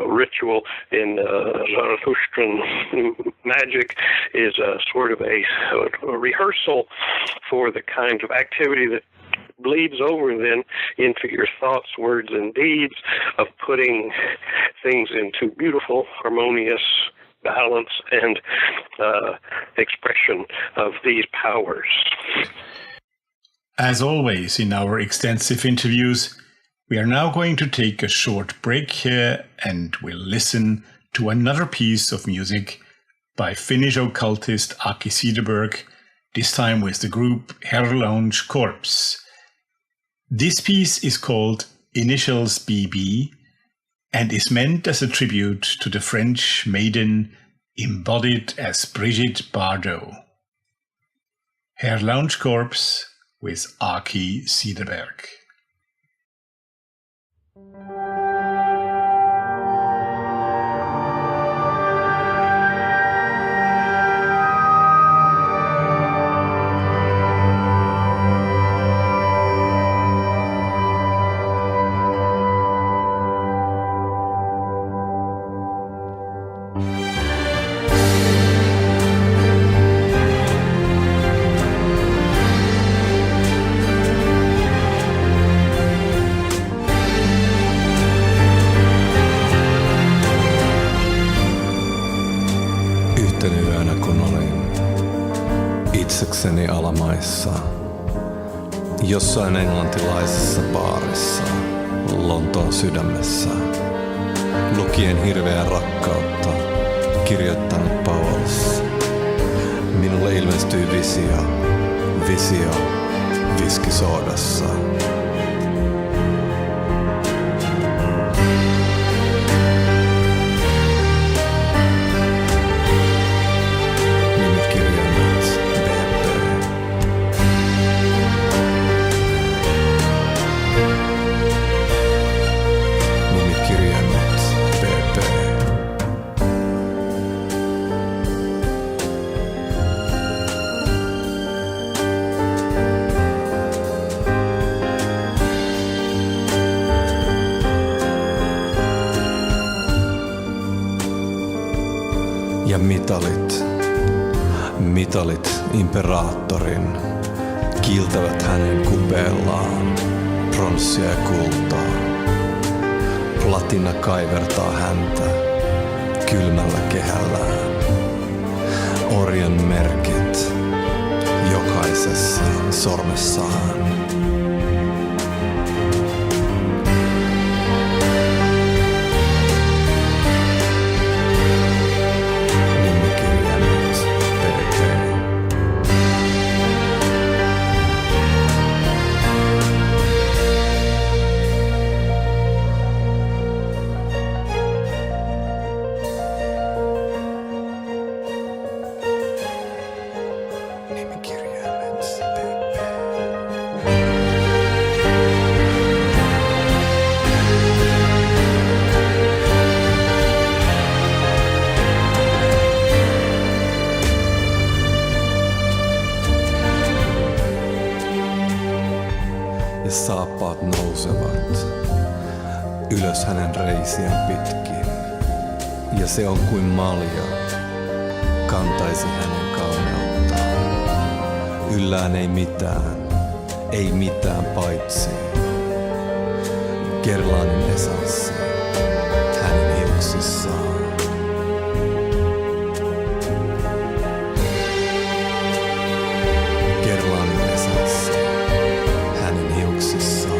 ritual in Zarathustrian magic is sort of a rehearsal for the kind of activity that bleeds over then into your thoughts, words, and deeds of putting things into beautiful, harmonious balance and expression of these powers. As always in our extensive interviews, we are now going to take a short break here and we'll listen to another piece of music by Finnish occultist Aki Cederberg, this time with the group Herlounge Corpse. This piece is called Initials BB and is meant as a tribute to the French maiden embodied as Brigitte Bardot. Herr Loungecorps with Aki Cederberg. Yhtenä yönä kun olin itsekseni alamaissa, jossain englantilaisessa baarissa Lontoon sydämessä, lukien hirveää rakkautta, kirjoittanut Pauls. Minulle ilmestyi visio viskisoodassa. Ja mitalit imperaattorin kiiltävät hänen kupeellaan pronssia ja kultaa. Platina kaivertaa häntä kylmällä kehällään. Orjan merkit jokaisessa sormessaan. Ja saappaat nousevat ylös hänen reisiään pitkin. Ja se on kuin malja kantaisi hänen kauneuttaan. Yllään ei mitään paitsi Gerlanin esanssi hänen hiuksissaan. Gerlanin esanssi hänen hiuksissaan.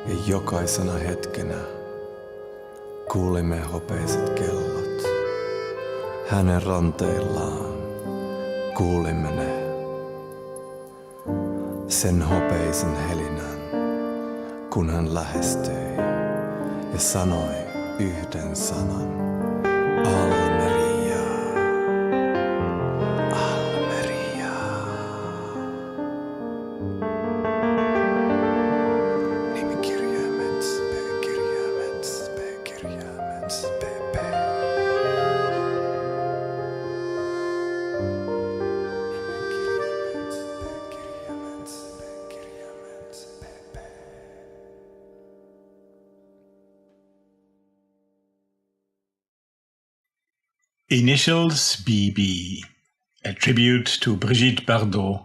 Ja jokaisena hetkenä kuulimme hopeiset kellot. Hänen ranteillaan kuulimme ne. Sen hopeisen helinän, kun hän lähestyi ja sanoi yhden sanan. Almeria, Almeria. Nimikirjaimet, P-kirjaimet, P-kirjaimet, P-P. Initials BB, a tribute to Brigitte Bardot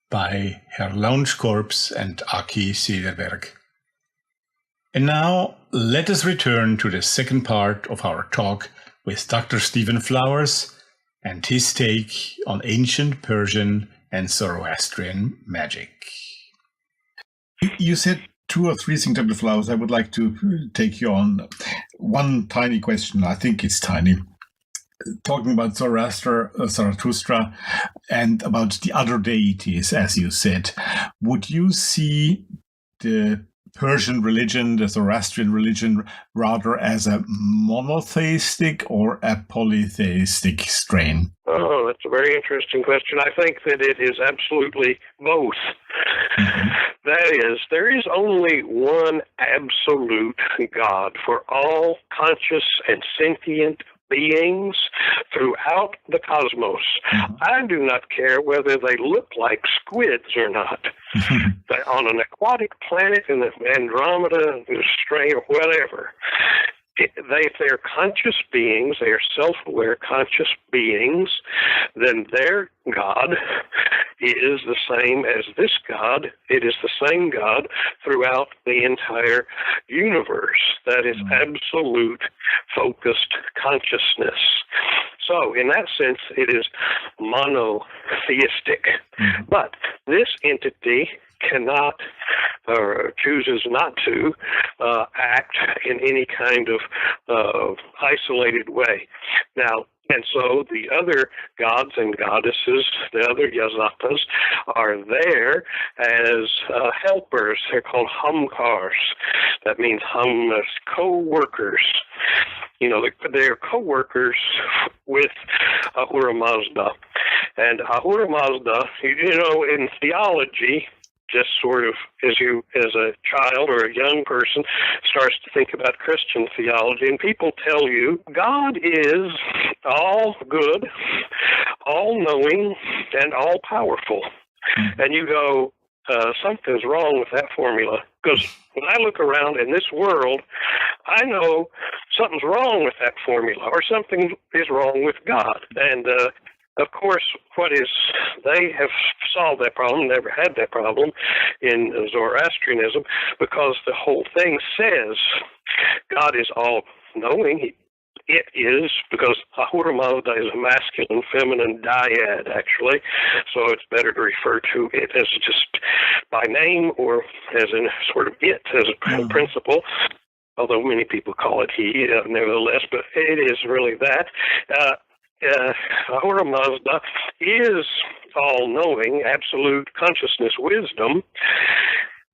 by Herr Loungecorps and Aki Cederberg. And now let us return to the second part of our talk with Dr. Stephen Flowers and his take on ancient Persian and Zoroastrian magic. You said 2 or 3 things, Dr. Flowers. I would like to take you on. One tiny question, I think it's tiny. Talking about Zarathustra, and about the other deities, as you said, would you see the Persian religion, the Zoroastrian religion, rather as a monotheistic or a polytheistic strain? Oh, that's a very interesting question. I think that it is absolutely both. Mm-hmm. That is, there is only one absolute God for all conscious and sentient beings throughout the cosmos. Mm-hmm. I do not care whether they look like squids or not. Mm-hmm. On an aquatic planet in the Andromeda, the strain, or whatever, if they're conscious beings, they are self-aware conscious beings, then their God is the same as this God. It is the same God throughout the entire universe. That is absolute focused consciousness. So, in that sense, it is monotheistic. Mm-hmm. But this entity cannot or chooses not to act in any kind of isolated way. Now, and so the other gods and goddesses, the other yazatas, are there as helpers. They're called hamkars. That means co-workers. You know, they're co-workers with Ahura Mazda. And Ahura Mazda, you know, in theology, just sort of as a child or a young person starts to think about Christian theology, and people tell you God is all good, all knowing, and all powerful. And you go, something's wrong with that formula. Because when I look around in this world, I know something's wrong with that formula, or something is wrong with God. And of course, they have solved that problem, never had that problem in Zoroastrianism, because the whole thing says God is all-knowing. It is, because Ahura Mazda is a masculine, feminine dyad, actually, so it's better to refer to it as just by name or as in sort of it, as a principle, although many people call it he, nevertheless, but it is really that. Ahura Mazda is all-knowing, absolute consciousness, wisdom.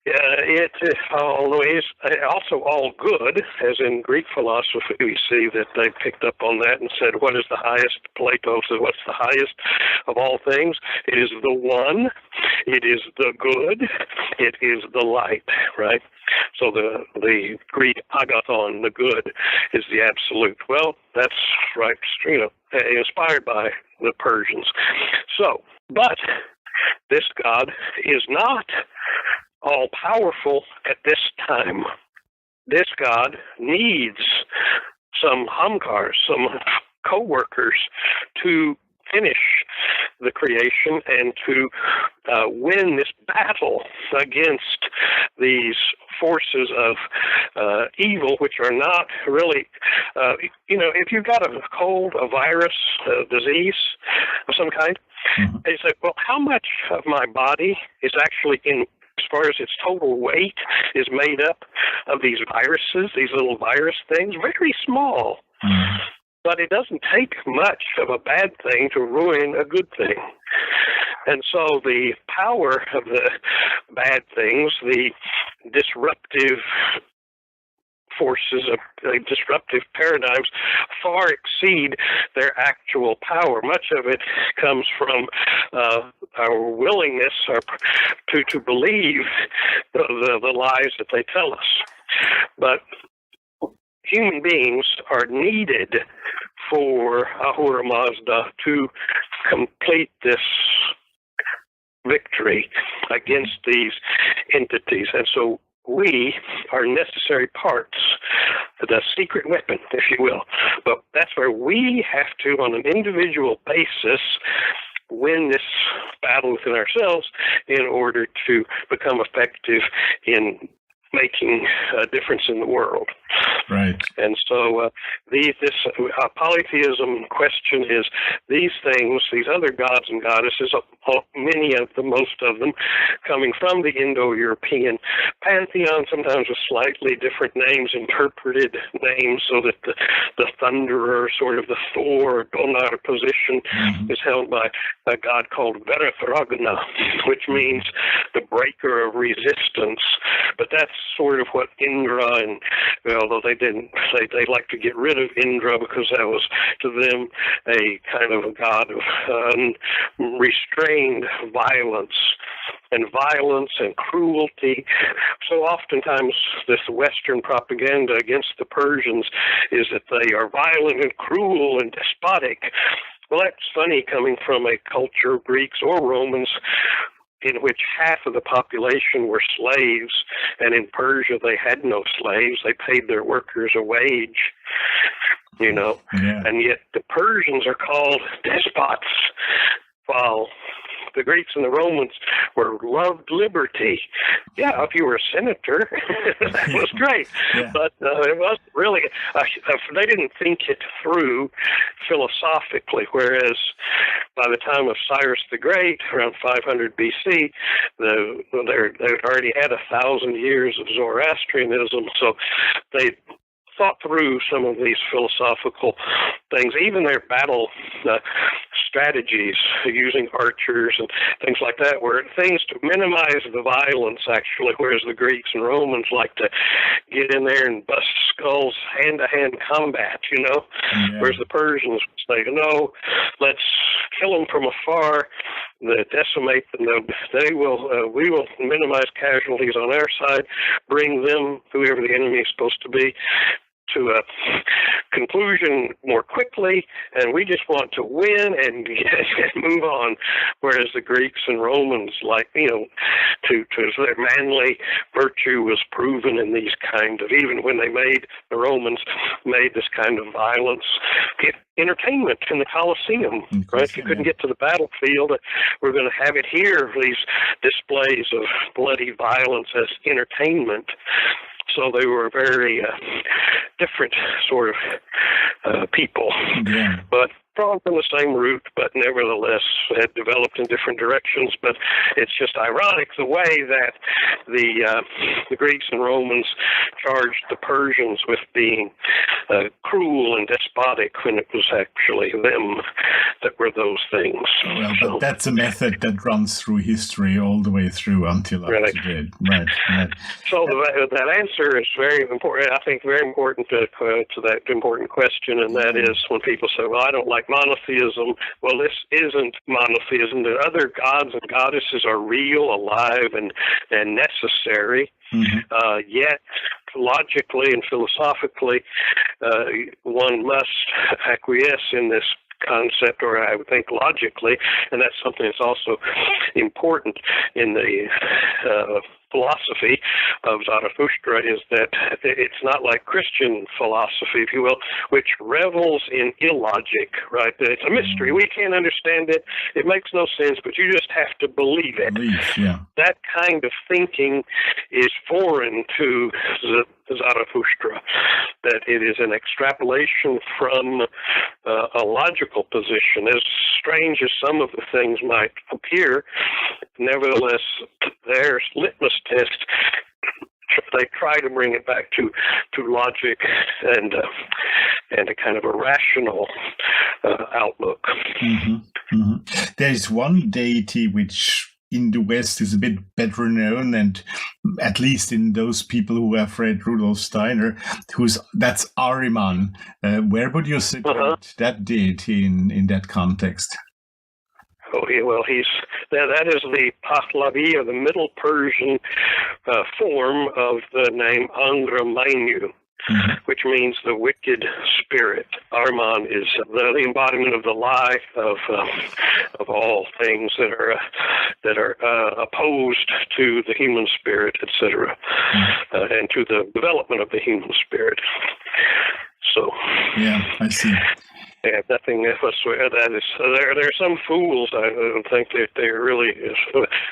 It is also all good, as in Greek philosophy, we see that they picked up on that and said, what is the highest? Plato said, what's the highest of all things? It is the one, it is the good, it is the light, right? So the Greek agathon, the good, is the absolute. Well, that's right, you know, inspired by the Persians. So, but this God is not all-powerful at this time. This God needs some hamkars, some co-workers to finish the creation and to win this battle against these forces of evil, which are not really, you know, if you've got a cold, a virus, a disease of some kind, and you say, well, how much of my body is actually as far as its total weight is made up of these viruses, these little virus things? Very small. But it doesn't take much of a bad thing to ruin a good thing. And so the power of the bad things, the disruptive forces of disruptive paradigms, far exceed their actual power. Much of it comes from our willingness to believe the lies that they tell us. But human beings are needed for Ahura Mazda to complete this victory against these entities. And so we are necessary parts, the secret weapon, if you will. But that's where we have to, on an individual basis, win this battle within ourselves in order to become effective in making a difference in the world. Right. And so this polytheism question is these things, these other gods and goddesses, many of them, most of them, coming from the Indo-European pantheon, sometimes with slightly different names, interpreted names, so that the thunderer, sort of the Thor, Donar position, is held by a god called Verathragna, which means the breaker of resistance. But that's sort of what Indra, and although they like to get rid of Indra because that was to them a kind of a god of restrained violence and cruelty. So oftentimes this Western propaganda against the Persians is that they are violent and cruel and despotic. Well, that's funny coming from a culture, Greeks or Romans, in which half of the population were slaves, and in Persia they had no slaves. They paid their workers a wage, and yet the Persians are called despots, while the Greeks and the Romans loved liberty. Yeah, if you were a senator, that was great. But it wasn't really, they didn't think it through philosophically, whereas by the time of Cyrus the Great, around 500 BC, they'd already had 1,000 years of Zoroastrianism, so they thought through some of these philosophical things, even their battle strategies, using archers and things like that, were things to minimize the violence, actually, whereas the Greeks and Romans like to get in there and bust skulls, hand-to-hand combat, whereas the Persians say, no, let's kill them from afar, decimate them. We will minimize casualties on our side, bring them, whoever the enemy is supposed to be, to a conclusion more quickly, and we just want to win and move on. Whereas the Greeks and Romans, their manly virtue was proven in these kind of, even when the Romans made this kind of violence entertainment in the Colosseum, right? If you couldn't get to the battlefield, we're going to have it here, these displays of bloody violence as entertainment. So they were very different sort of people, but drawn from the same root, but nevertheless had developed in different directions. But it's just ironic the way that the Greeks and Romans charged the Persians with being cruel and despotic when it was actually them that were those things. Well, but that's a method that runs through history all the way through until up to date. Right. So that answer is very important. I think very important to that important question, and that is when people say, "Well, I don't like monotheism." Well, this isn't monotheism. The other gods and goddesses are real, alive, and necessary. Yet, logically and philosophically, one must acquiesce in this concept, or I would think logically, and that's something that's also important in the philosophy of Zarathustra, is that it's not like Christian philosophy, if you will, which revels in illogic, right? It's a mystery. We can't understand it. It makes no sense, but you just have to believe it. That kind of thinking is foreign to Zarathustra, that it is an extrapolation from a logical position. As strange as some of the things might appear, nevertheless, their litmus test, they try to bring it back to logic and a kind of a rational outlook. There's one deity which in the West is a bit better known, and at least in those people who have read Rudolf Steiner, that's Ahriman. Where would you situate that deity in that context? Oh, yeah, well, that is the Pahlavi, or the Middle Persian form of the name Angra Mainyu, which means the wicked spirit. Ahriman is the embodiment of the lie of all things that are opposed to the human spirit, etc., and to the development of the human spirit. So, yeah, I see. Yeah, nothing else. That is, there are some fools. I don't think that they're really.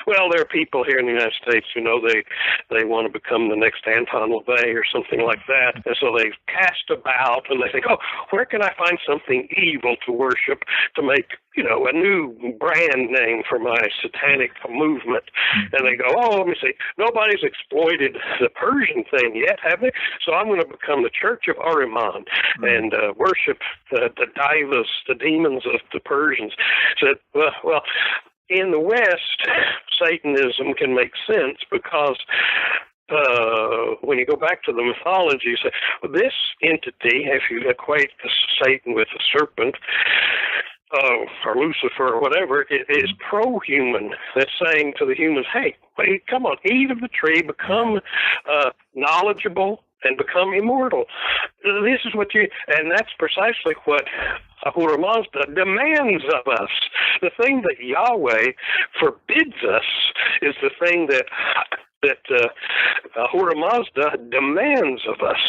Well, there are people here in the United States who know they want to become the next Anton LaVey or something like that, and so they cast about and they think, oh, where can I find something evil to worship to make a new brand name for my satanic movement? And they go, oh, let me see, nobody's exploited the Persian thing yet, have they? So I'm going to become the Church of Ahriman and worship the divas, the demons of the Persians. So, well, in the West, Satanism can make sense because when you go back to the mythology, you say, well, this entity, if you equate Satan with a serpent, or Lucifer or whatever, it is pro-human. That's saying to the humans, hey, come on, eat of the tree, become knowledgeable, and become immortal. This is what and that's precisely what Ahura Mazda demands of us. The thing that Yahweh forbids us is the thing that Ahura Mazda demands of us.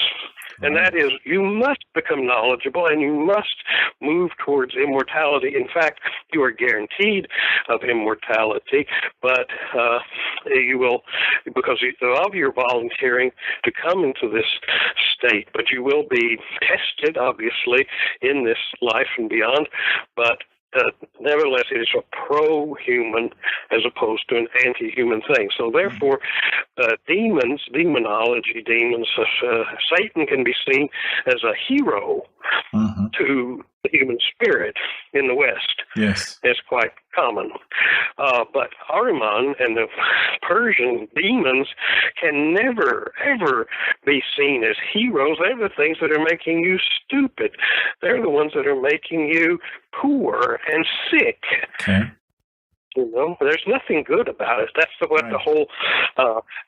And that is, you must become knowledgeable and you must move towards immortality. In fact, you are guaranteed of immortality, but you will, because of your volunteering to come into this state, but you will be tested, obviously, in this life and beyond, but nevertheless, it is a pro-human as opposed to an anti-human thing. So therefore, demonology, demons, Satan can be seen as a hero to the human spirit in the West. Yes. It's quite common. But Ahriman and the Persian demons can never, ever be seen as heroes. They're the things that are making you stupid. They're the ones that are making you poor and sick. Okay. There's nothing good about it. That's what the whole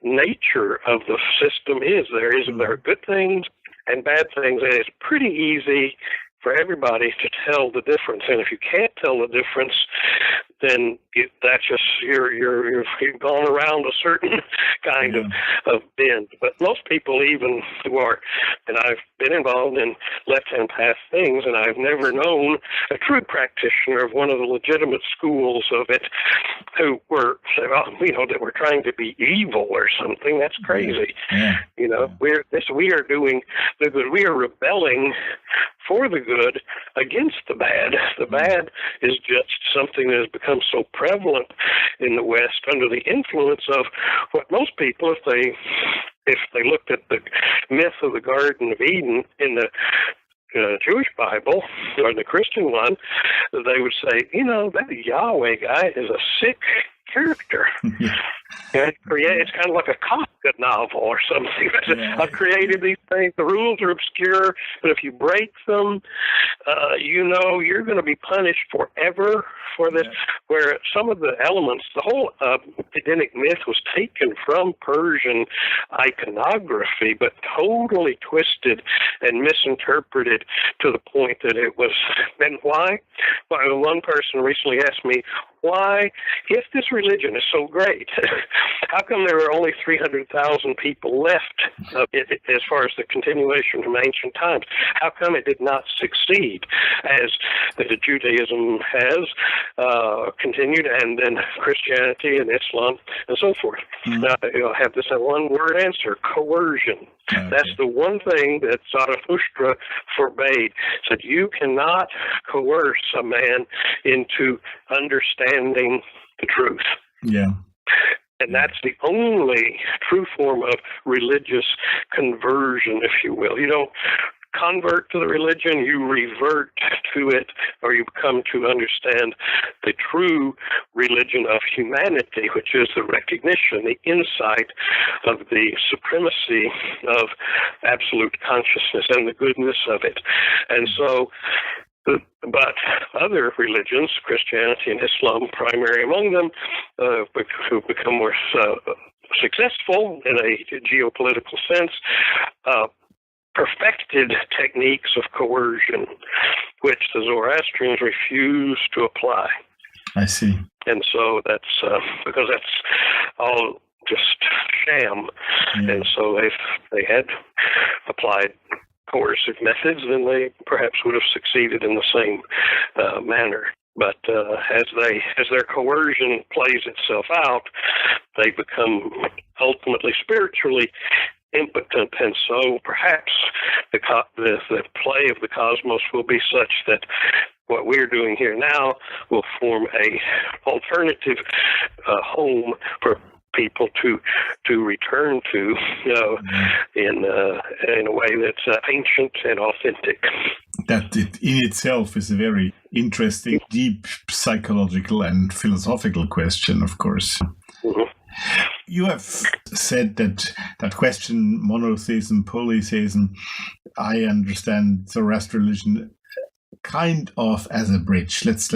nature of the system is. There are good things and bad things, and it's pretty easy for everybody to tell the difference. And if you can't tell the difference, then that's just you've gone around a certain kind of bend. But most people, even who are, and I've been involved in left-hand path things, and I've never known a true practitioner of one of the legitimate schools of it who were, that were trying to be evil or something. That's crazy. Yeah. We are doing the good. We are rebelling for the good against the bad. The bad is just something that has become so prevalent in the West under the influence of what most people, if they looked at the myth of the Garden of Eden in the Jewish Bible or the Christian one, they would say, that Yahweh guy is a sick character. It's kind of like a Kafka novel or something. I've created these things. The rules are obscure, but if you break them, you're going to be punished forever for this. Where some of the elements, the whole Edenic myth was taken from Persian iconography, but totally twisted and misinterpreted to the point that it was. And why? Well, one person recently asked me, why, if this religion is so great, how come there are only 300,000 people left as far as the continuation from ancient times? How come it did not succeed as the Judaism has continued, and then Christianity and Islam and so forth? Now, you'll have this one-word answer: coercion. Okay. That's the one thing that Zarathustra forbade. Said you cannot coerce a man into understanding the truth. Yeah. And that's the only true form of religious conversion, if you will. You don't convert to the religion, you revert to it, or you come to understand the true religion of humanity, which is the recognition, the insight of the supremacy of absolute consciousness and the goodness of it. And so, but other religions, Christianity and Islam primary among them, who've become more successful in a geopolitical sense, perfected techniques of coercion, which the Zoroastrians refuse to apply. I see. And so that's because that's all just sham. Yeah. And so they had applied coercive methods, then they perhaps would have succeeded in the same manner. But as their coercion plays itself out, they become ultimately spiritually impotent, and so perhaps the play of the cosmos will be such that what we're doing here now will form a alternative home for people to return to, in a way that's ancient and authentic. That it in itself is a very interesting, deep psychological and philosophical question, of course. Mm-hmm. You have said that question, monotheism, polytheism, I understand Zoroastrian religion kind of as a bridge. Let's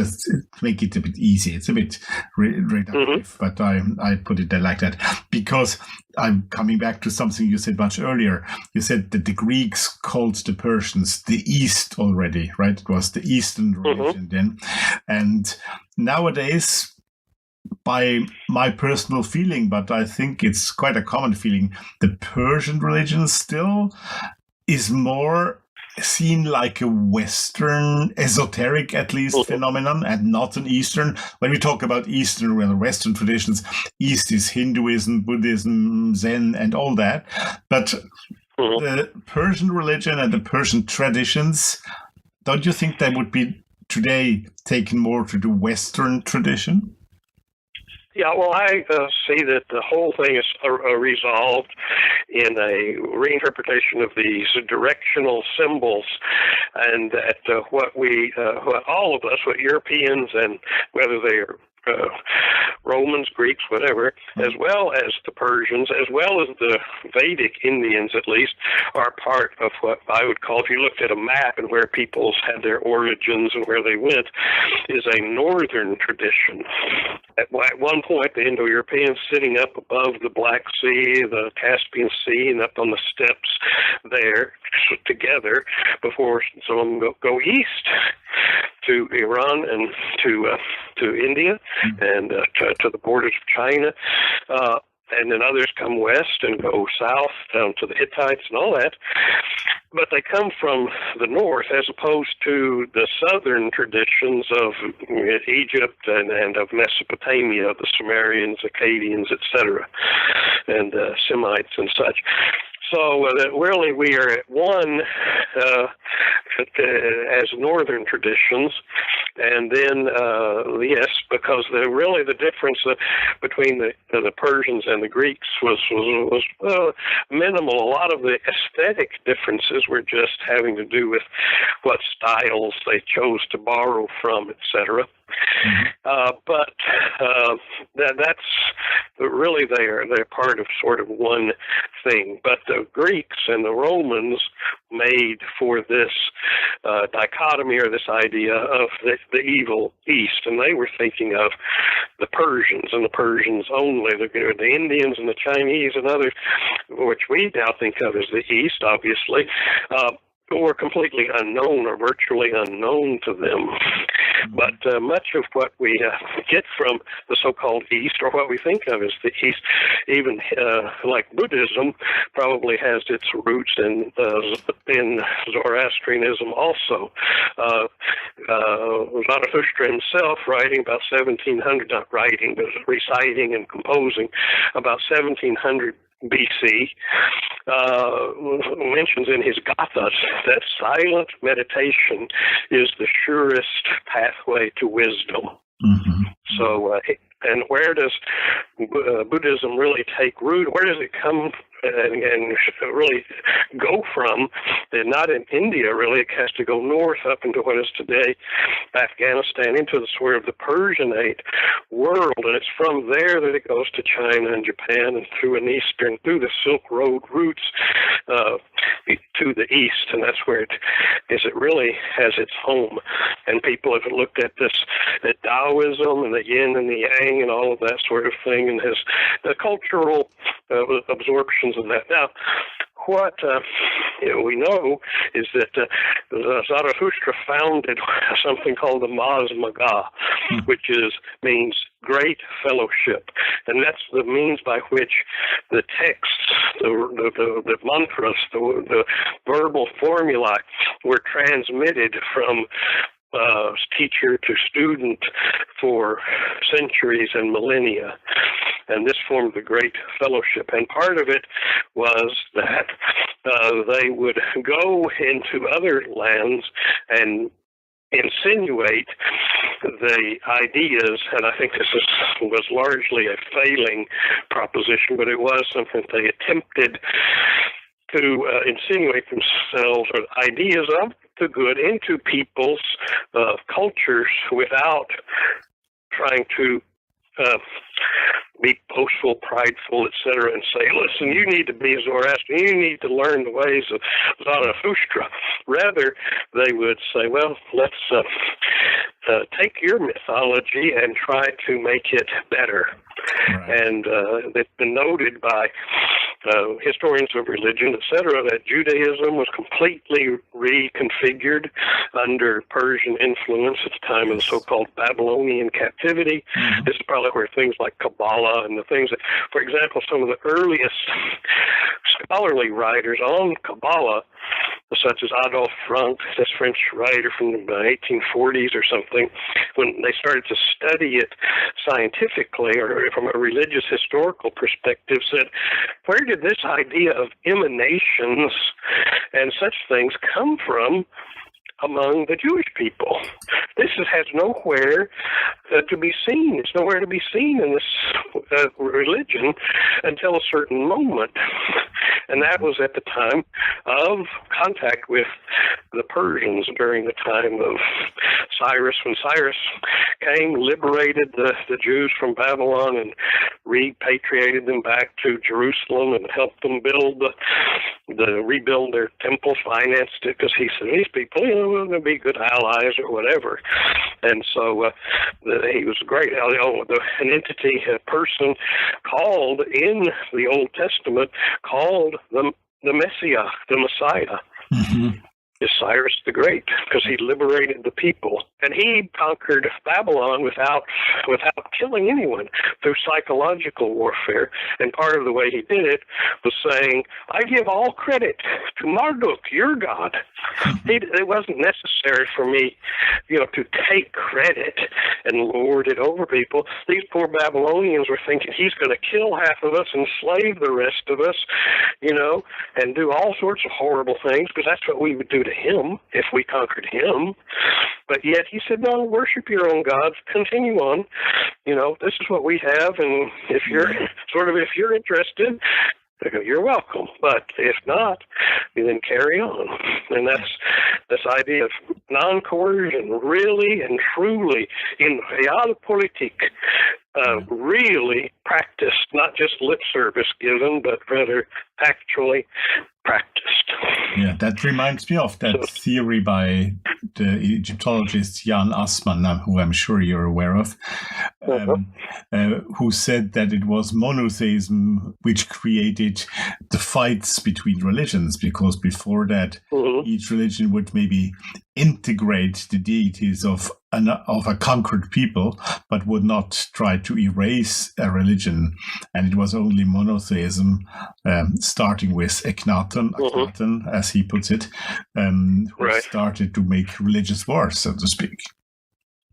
make it a bit easy. It's a bit reductive, but I put it there like that because I'm coming back to something you said much earlier. You said that the Greeks called the Persians the East already, right? It was the Eastern religion then. And nowadays, by my personal feeling, but I think it's quite a common feeling, the Persian religion still is more seen like a Western, esoteric at least, phenomenon, and not an Eastern. When we talk about Eastern or Western traditions, East is Hinduism, Buddhism, Zen, and all that. But the Persian religion and the Persian traditions, don't you think they would be today taken more to the Western tradition? Yeah, well, I see that the whole thing is resolved in a reinterpretation of these directional symbols, and that what all of us, what Europeans, and whether they are Romans, Greeks, whatever, as well as the Persians, as well as the Vedic Indians, at least, are part of what I would call, if you looked at a map and where peoples had their origins and where they went, is a northern tradition. At one point, the Indo-Europeans sitting up above the Black Sea, the Caspian Sea, and up on the steppes there together before some of them go east to Iran and to India and to the borders of China. And then others come west and go south down to the Hittites and all that. But they come from the north as opposed to the southern traditions of Egypt and of Mesopotamia, the Sumerians, Akkadians, etc., and Semites and such. So really we are at one as northern traditions, and then yes, because really the difference between the Persians and the Greeks was minimal. A lot of the aesthetic differences were just having to do with what styles they chose to borrow from, etc. But that's really they're part of sort of one thing. But the Greeks and the Romans made for this dichotomy or this idea of the evil East, and they were thinking of the Persians and the Persians only, the Indians and the Chinese and others, which we now think of as the East, obviously. Were completely unknown or virtually unknown to them. But much of what we get from the so-called East, or what we think of as the East, even like Buddhism, probably has its roots in Zoroastrianism also. Zarathustra himself, writing about 1700, not writing, but reciting and composing about 1700 BC, mentions in his Gathas that silent meditation is the surest pathway to wisdom. So, and where does Buddhism really take root? Where does it come and really go from? And not in India, really. It has to go north up into what is today Afghanistan, into the sort of the Persianate world. And it's from there that it goes to China and Japan and through the Silk Road routes to the east. And that's where it really has its home. And people have looked at this, at Taoism and the yin and the yang and all of that sort of thing, and has the cultural absorptions of that. Now, what we know is that Zarathustra founded something called the Mazdan, which means great fellowship, and that's the means by which the texts, the mantras, the verbal formulae were transmitted from teacher to student for centuries and millennia. And this formed the great fellowship. And part of it was that they would go into other lands and insinuate the ideas, and I think this was largely a failing proposition, but it was something they attempted to insinuate themselves or ideas of the good into people's cultures without trying to be boastful, prideful, etc., and say, listen, you need to be a Zoroastrian, you need to learn the ways of Zarathustra. Rather, they would say, well, let's take your mythology and try to make it better. Right. And it's been noted by historians of religion, etc., that Judaism was completely reconfigured under Persian influence at the time of the so-called Babylonian captivity. Mm-hmm. This is probably where things like Kabbalah and the things that, for example, some of the earliest scholarly writers on Kabbalah, such as Adolphe Franck, this French writer from the 1840s or something, when they started to study it scientifically or from a religious historical perspective, said, where did this idea of emanations and such things come from among the Jewish people? This has nowhere to be seen. It's nowhere to be seen in this religion until a certain moment. And that was at the time of contact with the Persians during the time of Cyrus. When Cyrus came, liberated the Jews from Babylon and repatriated them back to Jerusalem and helped them rebuild their temple, financed it, because he said, these people, we're going to be good allies or whatever. And so he was great. An entity, a person called in the Old Testament, called the Messiah, the Messiah. Mm-hmm. Is Cyrus the Great, because he liberated the people. And he conquered Babylon without killing anyone, through psychological warfare. And part of the way he did it was saying, I give all credit to Marduk, your God. It wasn't necessary for me, to take credit and lord it over people. These poor Babylonians were thinking he's going to kill half of us, enslave the rest of us, and do all sorts of horrible things, because that's what we would do to him if we conquered him. But yet he said, no, worship your own gods, continue on. This is what we have, and if you're interested, you're welcome. But if not, then carry on. And that's this idea of non-coercion, really and truly, in realpolitik, really practiced, not just lip service given, but rather actually practiced. Yeah, that reminds me of that theory by the Egyptologist Jan Assmann, who I'm sure you're aware of, who said that it was monotheism which created the fights between religions, because before that, each religion would maybe integrate the deities of a conquered people, but would not try to erase a religion. And it was only monotheism, starting with Akhenaten, as he puts it, who started to make religious wars, so to speak.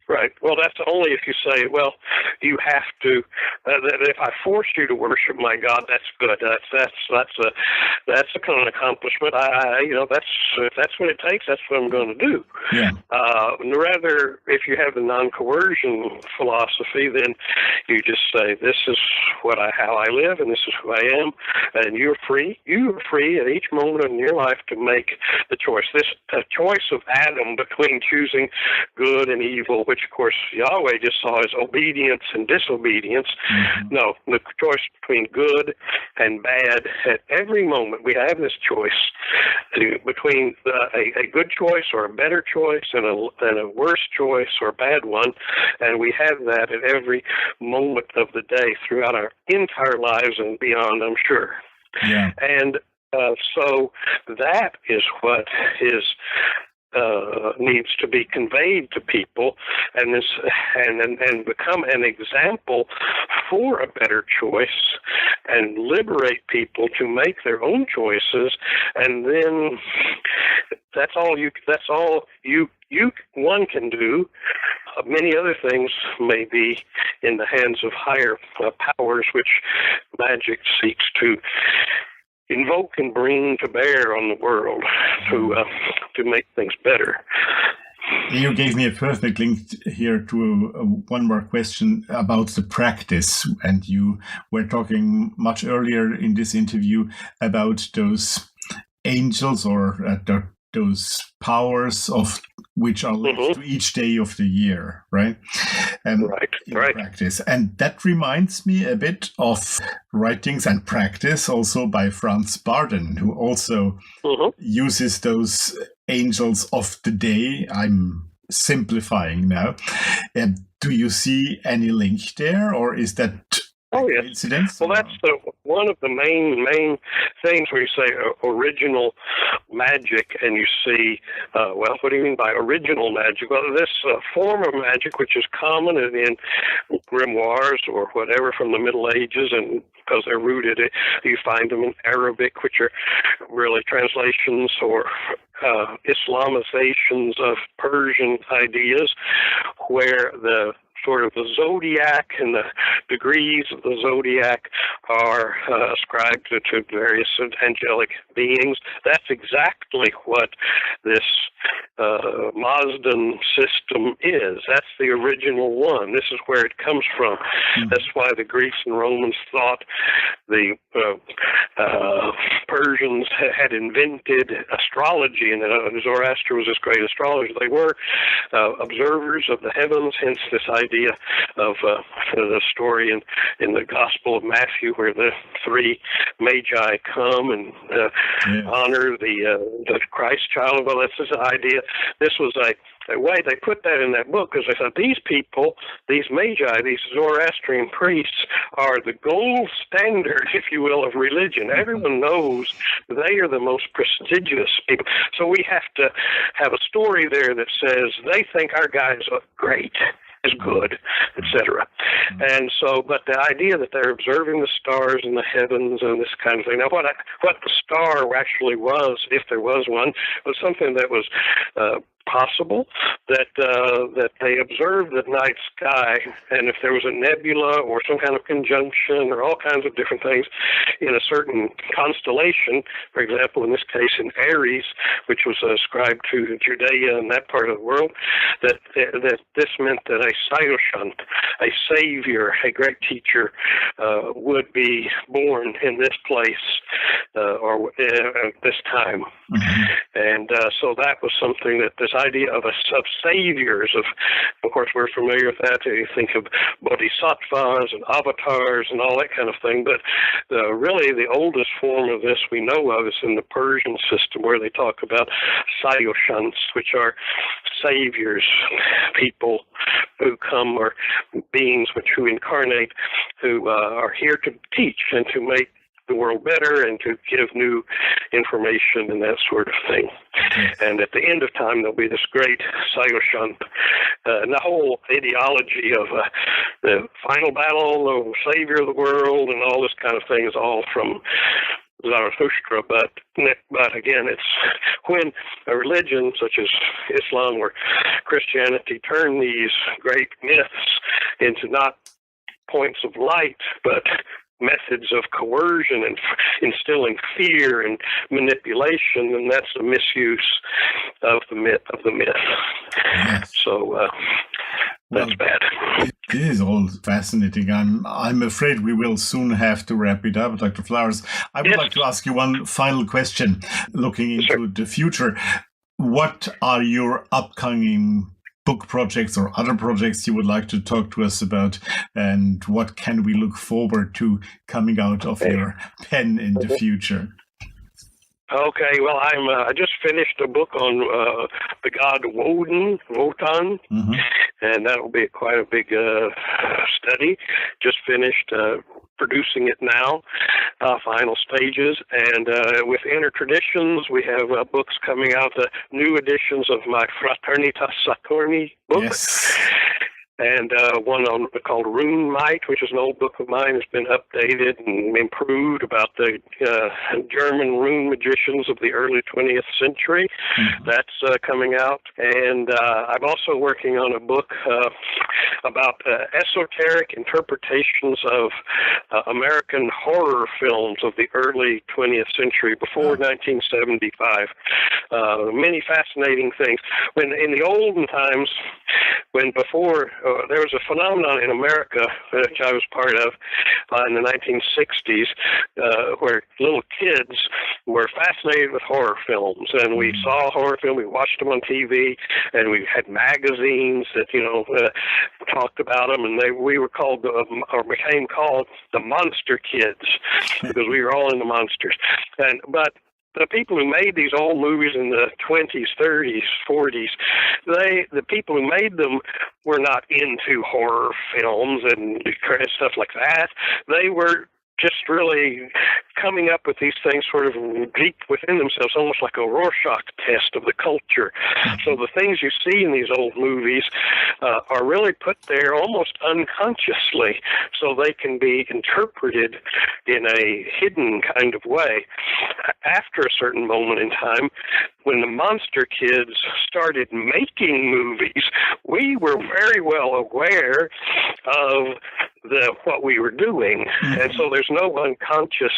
Right. Well, that's only if you say, well, you have to. That if I force you to worship my God, that's good. That's a kind of accomplishment. If that's what it takes, that's what I'm going to do. Yeah. Rather, if you have the non-coercion philosophy, then you just say, this is how I live, and this is who I am, and you're free. You are free at each moment in your life to make the choice. This choice of Adam between choosing good and evil, which of course Yahweh just saw as obedience and disobedience. Mm-hmm. No, the choice between good and bad at every moment. We have this choice between a good choice or a better choice and a worse choice or a bad one, and we have that at every moment of the day throughout our entire lives and beyond, I'm sure. Yeah. And so that is what is needs to be conveyed to people, and become an example for a better choice, and liberate people to make their own choices. And then that's all one can do. Many other things may be in the hands of higher powers, which magic seeks to invoke and bring to bear on the world to make things better. You gave me a perfect link here to one more question about the practice. And you were talking much earlier in this interview about those angels or those powers of which are linked to each day of the year, right? Right. Practice. And that reminds me a bit of writings and practice also by Franz Barden, who also uses those angels of the day. I'm simplifying now. Do you see any link there, or is that coincidence? Well, that's one of the main things where you say original magic, and you see, what do you mean by original magic? Well, this form of magic, which is common in grimoires or whatever from the Middle Ages, and because they're rooted, you find them in Arabic, which are really translations or Islamizations of Persian ideas, where the sort of the zodiac and the degrees of the zodiac are ascribed to various angelic beings. That's exactly what this Mazdan system is. That's the original one. This is where it comes from. That's why the Greeks and Romans thought the Persians had invented astrology, and Zoroaster was this great astrologer. They were observers of the heavens, hence this idea of the story in the Gospel of Matthew, where the three magi come and honor the Christ child. Well, that's this idea. This was a way they put that in that book, because they thought these people, these magi, these Zoroastrian priests, are the gold standard, if you will, of religion. Everyone knows they are the most prestigious people. So we have to have a story there that says they think our guys are great, is good, etc. And so, but the idea that they're observing the stars in the heavens and this kind of thing. Now, what the star actually was, if there was one, was something that was possible, that they observed the night sky, and if there was a nebula or some kind of conjunction or all kinds of different things in a certain constellation, for example, in this case in Aries, which was ascribed to Judea and that part of the world, that this meant that a Saoshyant, a savior, a great teacher, would be born in this place or at this time. And so that was something that this idea of saviors, of course, we're familiar with that. You think of bodhisattvas and avatars and all that kind of thing, but really the oldest form of this we know of is in the Persian system, where they talk about Saoshyants, which are saviors, people who come, or beings who incarnate, who are here to teach and to make the world better and to give new information and that sort of thing. And at the end of time, there'll be this great Saoshyant. And the whole ideology of the final battle, the savior of the world, and all this kind of thing is all from Zarathustra, but again, it's when a religion such as Islam or Christianity turn these great myths into not points of light, but methods of coercion and instilling fear and manipulation, and that's a misuse of the myth. Yes. So that's bad. It is all fascinating. I'm afraid we will soon have to wrap it up, Dr. Flowers. I would like to ask you one final question, looking into the future. What are your upcoming book projects or other projects you would like to talk to us about, and what can we look forward to coming out of your pen in the future? Okay, well, I just finished a book on the god Wotan, and that will be quite a big study. Just finished producing it now. final stages. And with Inner Traditions, we have books coming out, new editions of my Fraternitas Saturni book. Yes. And one called Rune Might, which is an old book of mine, has been updated and improved about the German rune magicians of the early 20th century. That's coming out. And I'm also working on a book about esoteric interpretations of American horror films of the early 20th century, before 1975. Many fascinating things. When in the olden times, there was a phenomenon in America, which I was part of in the 1960s, where little kids were fascinated with horror films, and we saw horror films, we watched them on TV, and we had magazines that talked about them, and we were called or became called the Monster Kids because we were all into monsters. But the people who made these old movies in the 20s, 30s, 40s, the people who made them were not into horror films and stuff like that. They were just really coming up with these things sort of deep within themselves, almost like a Rorschach test of the culture. So the things you see in these old movies are really put there almost unconsciously, so they can be interpreted in a hidden kind of way. After a certain moment in time, when the Monster Kids started making movies, we were very well aware of what we were doing. And so there's no unconscious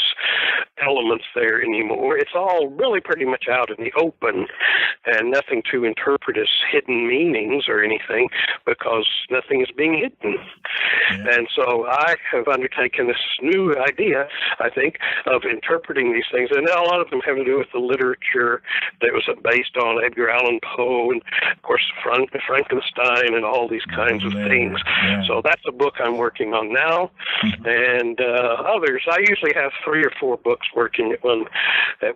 elements there anymore. It's all really pretty much out in the open, and nothing to interpret as hidden meanings or anything, because nothing is being hidden. And so I have undertaken this new idea, I think, of interpreting these things, and a lot of them have to do with the literature that was based on Edgar Allan Poe and, of course, Frankenstein and all these kinds of things. So that's a book I'm working on now, and others. I usually have 3 or 4 books working at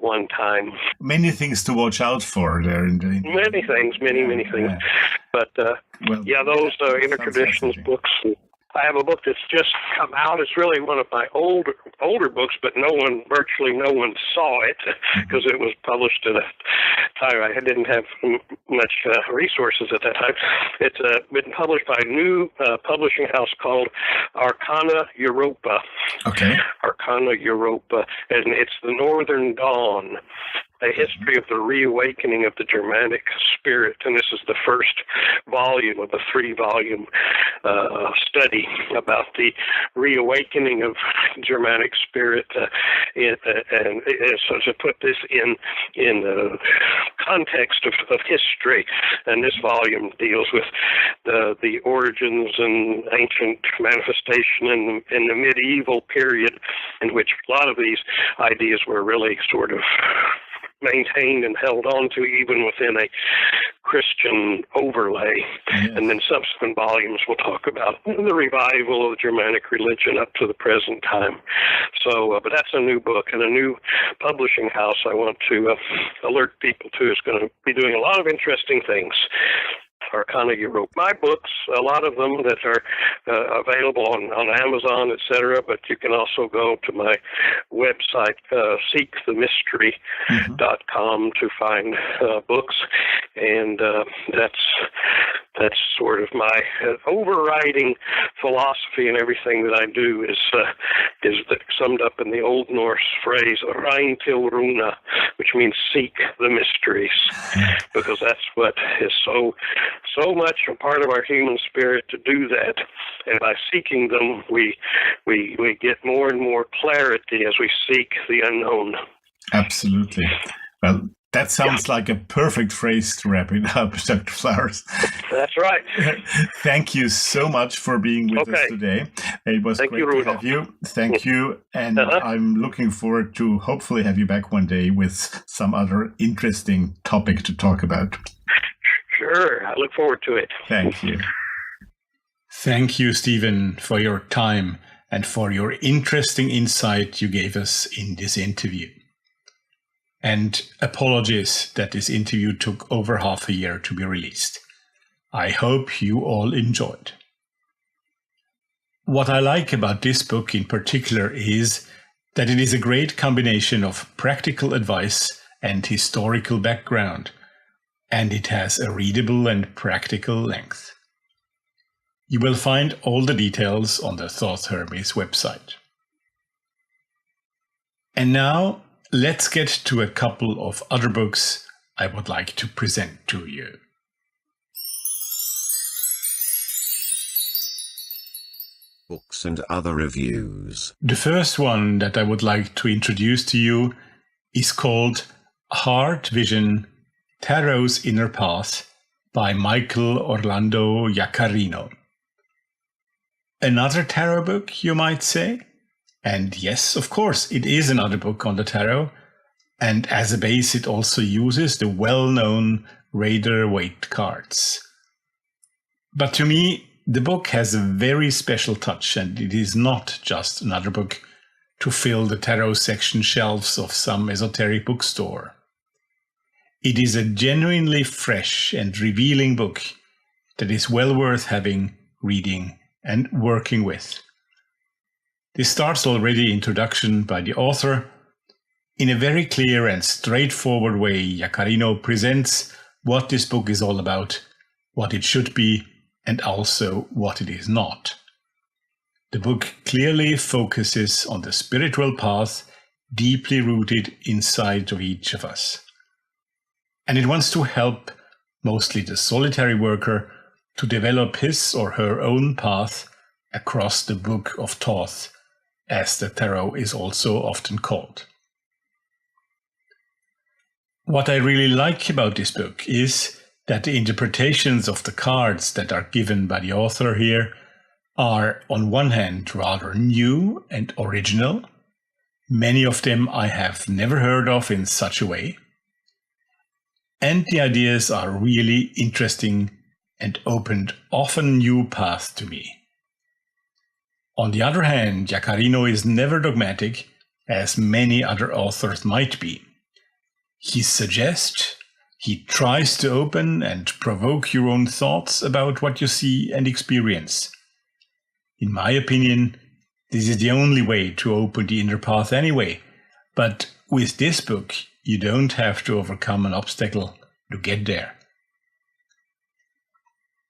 one time. Many things to watch out for there. Many things. But those Inner Traditions books. I have a book that's just come out. It's really one of my older books, but virtually no one saw it because it was published at a time I didn't have much resources at that time. It's been published by a new publishing house called Arcana Europa. Okay. Arcana Europa, and it's the Northern Dawn, a history of the reawakening of the Germanic spirit. And this is the first volume of a 3-volume study about the reawakening of Germanic spirit. And so to put this in the context of history, and this volume deals with the origins and ancient manifestation in the medieval period, in which a lot of these ideas were really sort of maintained and held on to even within a Christian overlay. And then subsequent volumes will talk about the revival of the Germanic religion up to the present time. So, but that's a new book, and a new publishing house I want to alert people to is going to be doing a lot of interesting things. Arcana Europa. My books, a lot of them that are available on Amazon, etc., but you can also go to my website, seekthemystery.com, to find books, and that's sort of my overriding philosophy, and everything that I do is summed up in the Old Norse phrase "rein til runa," which means seek the mysteries, because that's what is so much a part of our human spirit, to do that. And by seeking them, we get more and more clarity as we seek the unknown. Absolutely. Well, that sounds like a perfect phrase to wrap it up, Dr. Flowers. That's right. Thank you so much for being with us today. It was great to have you. Thank you. And I'm looking forward to hopefully have you back one day with some other interesting topic to talk about. Sure. I look forward to it. Thank you. Thank you, Stephen, for your time and for your interesting insight you gave us in this interview. And apologies that this interview took over half a year to be released. I hope you all enjoyed. What I like about this book in particular is that it is a great combination of practical advice and historical background, and it has a readable and practical length. You will find all the details on the Thoth Hermes website. And now, let's get to a couple of other books I would like to present to you. Books and other reviews. The first one that I would like to introduce to you is called Heart Vision, Tarot's Inner Path by Michael Orlando Iaccarino. Another tarot book, you might say? And yes, of course, it is another book on the tarot, and as a base it also uses the well-known Rider-Waite cards. But to me, the book has a very special touch, and it is not just another book to fill the tarot section shelves of some esoteric bookstore. It is a genuinely fresh and revealing book that is well worth having, reading, and working with. This starts already introduction by the author. In a very clear and straightforward way, Iaccarino presents what this book is all about, what it should be, and also what it is not. The book clearly focuses on the spiritual path deeply rooted inside of each of us. And it wants to help mostly the solitary worker to develop his or her own path across the Book of Thoth, as the tarot is also often called. What I really like about this book is that the interpretations of the cards that are given by the author here are, on one hand, rather new and original. Many of them I have never heard of in such a way. And the ideas are really interesting and opened often new paths to me. On the other hand, Iaccarino is never dogmatic, as many other authors might be. He suggests, he tries to open and provoke your own thoughts about what you see and experience. In my opinion, this is the only way to open the inner path anyway, but with this book, you don't have to overcome an obstacle to get there.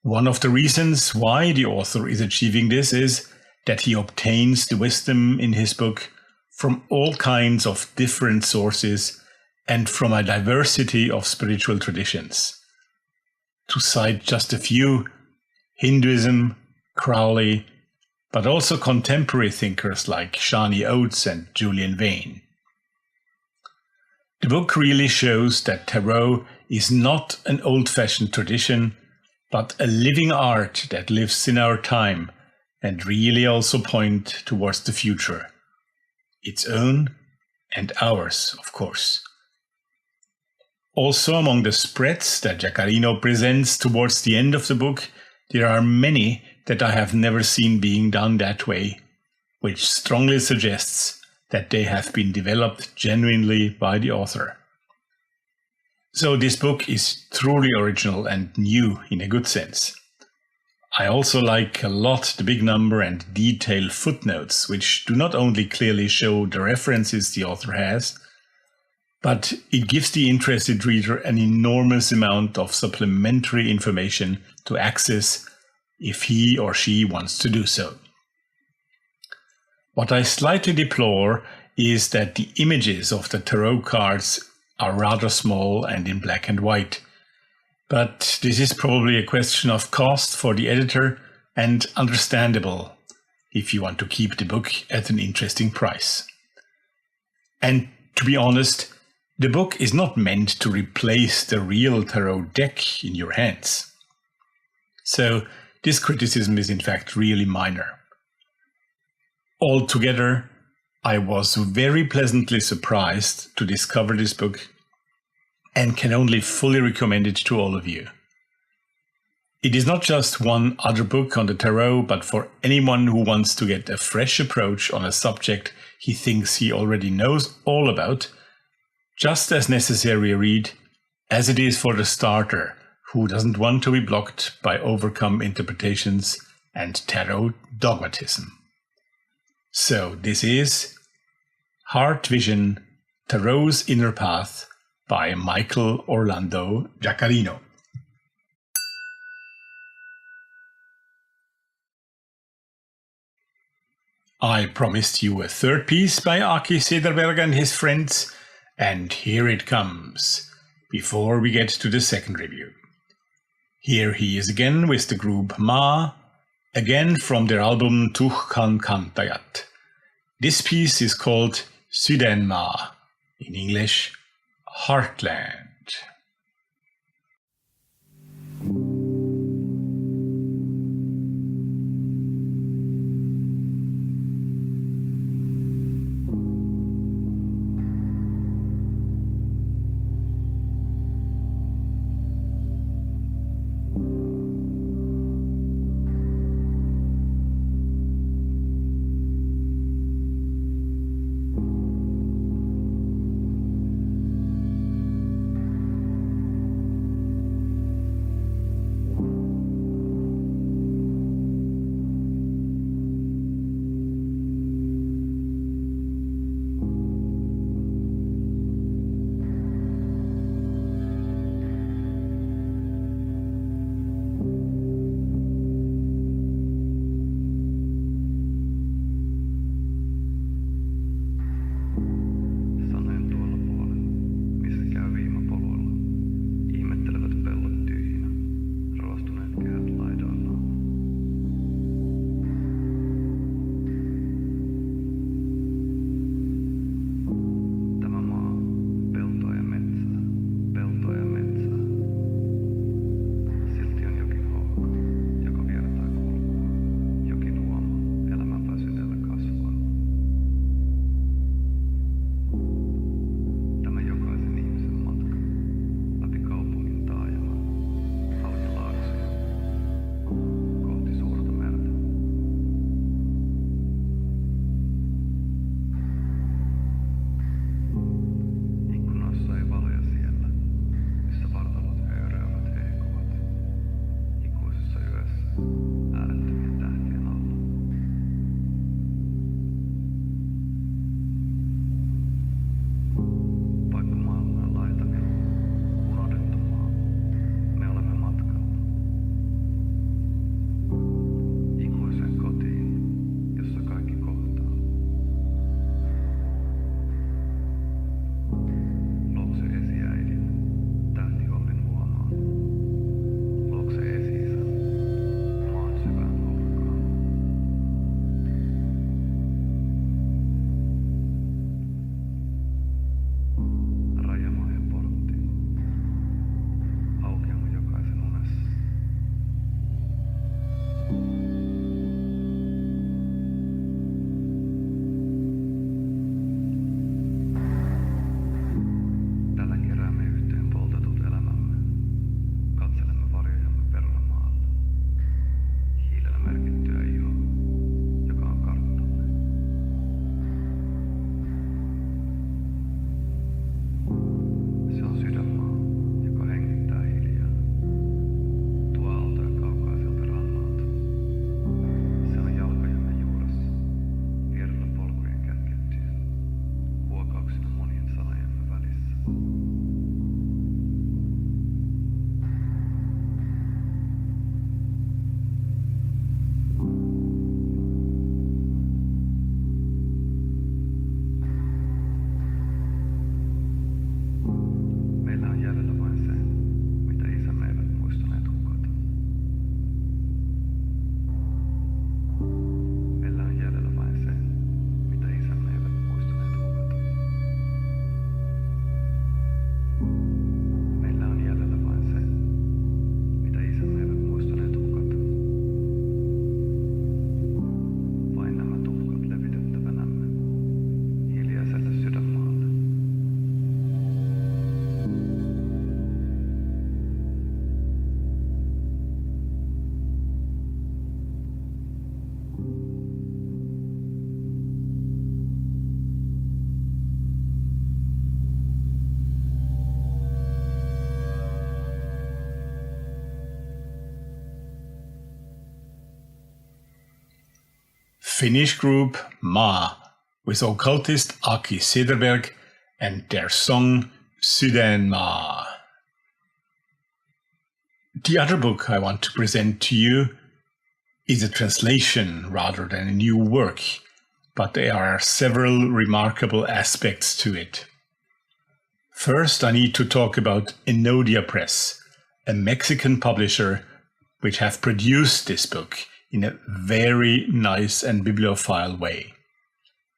One of the reasons why the author is achieving this is that he obtains the wisdom in his book from all kinds of different sources and from a diversity of spiritual traditions. To cite just a few, Hinduism, Crowley, but also contemporary thinkers like Shani Oates and Julian Vane. The book really shows that tarot is not an old-fashioned tradition, but a living art that lives in our time and really also point towards the future. Its own and ours, of course. Also, among the spreads that Iaccarino presents towards the end of the book, there are many that I have never seen being done that way, which strongly suggests that they have been developed genuinely by the author. So this book is truly original and new in a good sense. I also like a lot the big number and detailed footnotes, which do not only clearly show the references the author has, but it gives the interested reader an enormous amount of supplementary information to access if he or she wants to do so. What I slightly deplore is that the images of the tarot cards are rather small and in black and white. But this is probably a question of cost for the editor and understandable if you want to keep the book at an interesting price. And to be honest, the book is not meant to replace the real tarot deck in your hands. So this criticism is in fact really minor. Altogether, I was very pleasantly surprised to discover this book and can only fully recommend it to all of you. It is not just one other book on the tarot, but for anyone who wants to get a fresh approach on a subject he thinks he already knows all about, just as necessary a read as it is for the starter who doesn't want to be blocked by overcome interpretations and tarot dogmatism. So this is Heart Vision, Tarot's Inner Path by Michael Orlando Giacarino. I promised you a third piece by Aki Cederberg and his friends, and here it comes, before we get to the second review. Here he is again with the group Ma, again from their album Tuhkan Kantayat. This piece is called Südenma, in English, Heartland. Finnish group Ma with occultist Aki Sederberg and their song Südenma. The other book I want to present to you is a translation rather than a new work, but there are several remarkable aspects to it. First, I need to talk about Enodia Press, a Mexican publisher which have produced this book in a very nice and bibliophile way.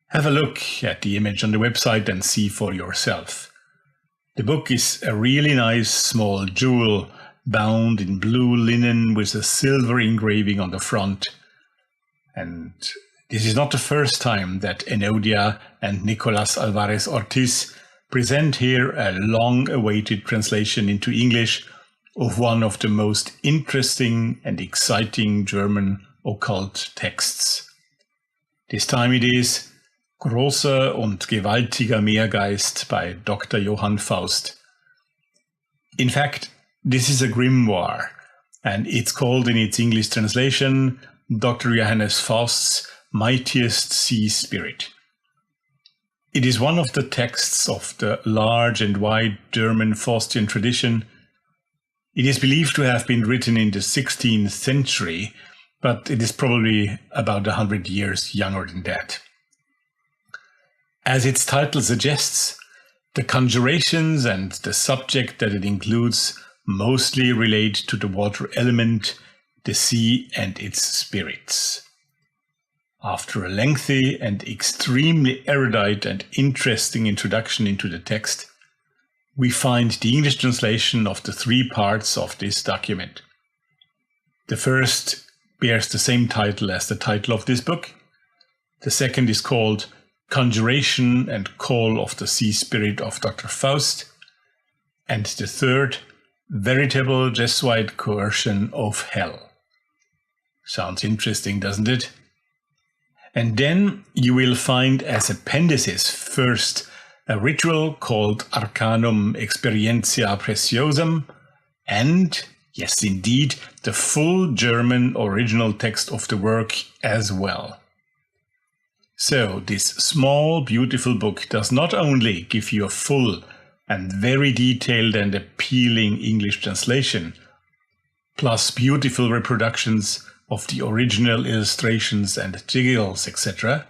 Have a look at the image on the website and see for yourself. The book is a really nice small jewel bound in blue linen with a silver engraving on the front. And this is not the first time that Enodia and Nicolas Alvarez Ortiz present here a long-awaited translation into English of one of the most interesting and exciting German occult texts. This time it is Großer und gewaltiger Meergeist by Dr. Johann Faust. In fact, this is a grimoire, and it's called in its English translation Dr. Johannes Faust's Mightiest Sea Spirit. It is one of the texts of the large and wide German Faustian tradition. It is believed to have been written in the 16th century, but it is probably about 100 years younger than that. As its title suggests, the conjurations and the subject that it includes mostly relate to the water element, the sea and its spirits. After a lengthy and extremely erudite and interesting introduction into the text, we find the English translation of the three parts of this document. The first bears the same title as the title of this book. The second is called Conjuration and Call of the Sea Spirit of Dr. Faust. And the third, Veritable Jesuit Coercion of Hell. Sounds interesting, doesn't it? And then you will find as appendices first a ritual called Arcanum Experientia Preciosum and, yes indeed, the full German original text of the work as well. So this small beautiful book does not only give you a full and very detailed and appealing English translation, plus beautiful reproductions of the original illustrations and jiggles, etc.,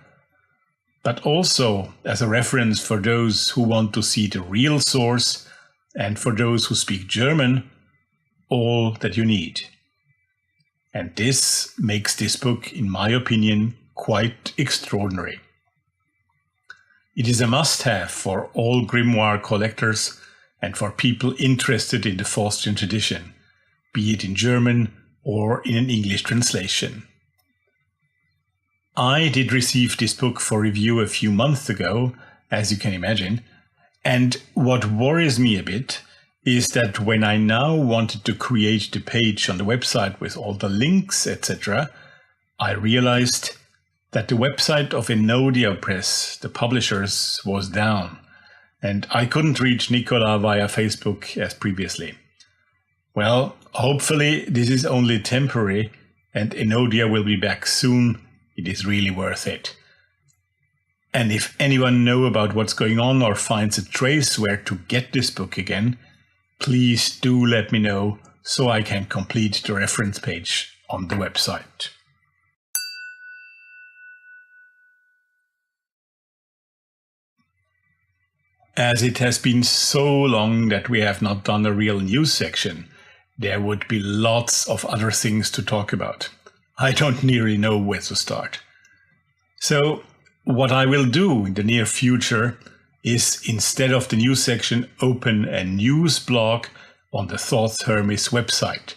but also as a reference for those who want to see the real source and for those who speak German, all that you need. And this makes this book, in my opinion, quite extraordinary. It is a must-have for all grimoire collectors and for people interested in the Faustian tradition, be it in German or in an English translation. I did receive this book for review a few months ago, as you can imagine, and what worries me a bit is that when I now wanted to create the page on the website with all the links, etc., I realized that the website of Enodia Press, the publishers, was down, and I couldn't reach Nicola via Facebook as previously. Well, hopefully this is only temporary and Enodia will be back soon. It is really worth it. And if anyone knows about what's going on or finds a trace where to get this book again, please do let me know so I can complete the reference page on the website. As it has been so long that we have not done a real news section, there would be lots of other things to talk about. I don't nearly know where to start. So what I will do in the near future is, instead of the news section, open a news blog on the Thoth Hermes website,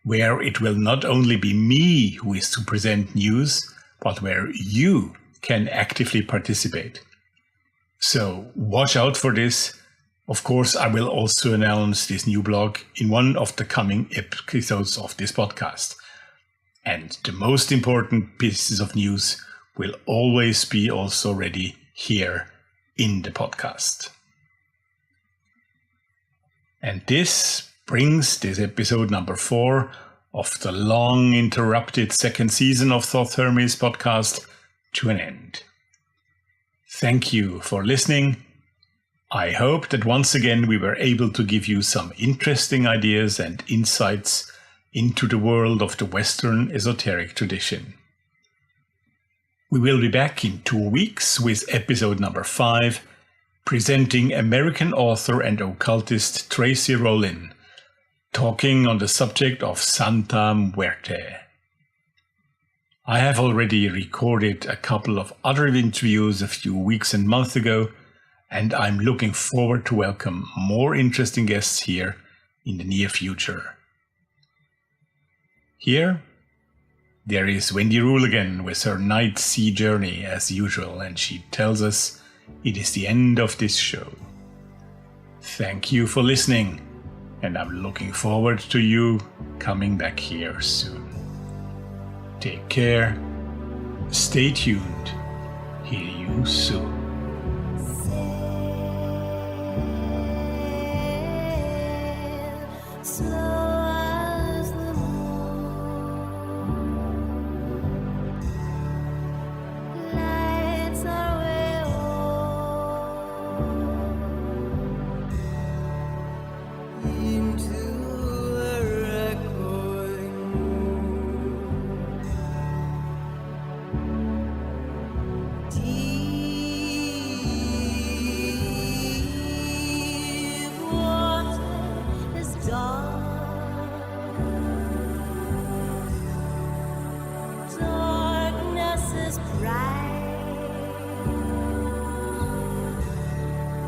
where it will not only be me who is to present news, but where you can actively participate. So watch out for this. Of course, I will also announce this new blog in one of the coming episodes of this podcast. And the most important pieces of news will always be also ready here in the podcast. And this brings this episode number 4 of the long interrupted second season of Thoth Hermes podcast to an end. Thank you for listening. I hope that once again we were able to give you some interesting ideas and insights into the world of the Western esoteric tradition. We will be back in 2 weeks with episode number 5, presenting American author and occultist Tracy Rowlin, talking on the subject of Santa Muerte. I have already recorded a couple of other interviews a few weeks and months ago, and I'm looking forward to welcome more interesting guests here in the near future. Here, there is Wendy Rule again with her night sea journey as usual, and she tells us it is the end of this show. Thank you for listening, and I'm looking forward to you coming back here soon. Take care, stay tuned, hear you soon. Slow as the moon, lights our way home into a echoing moon. Deep water is dark. Darkness is bright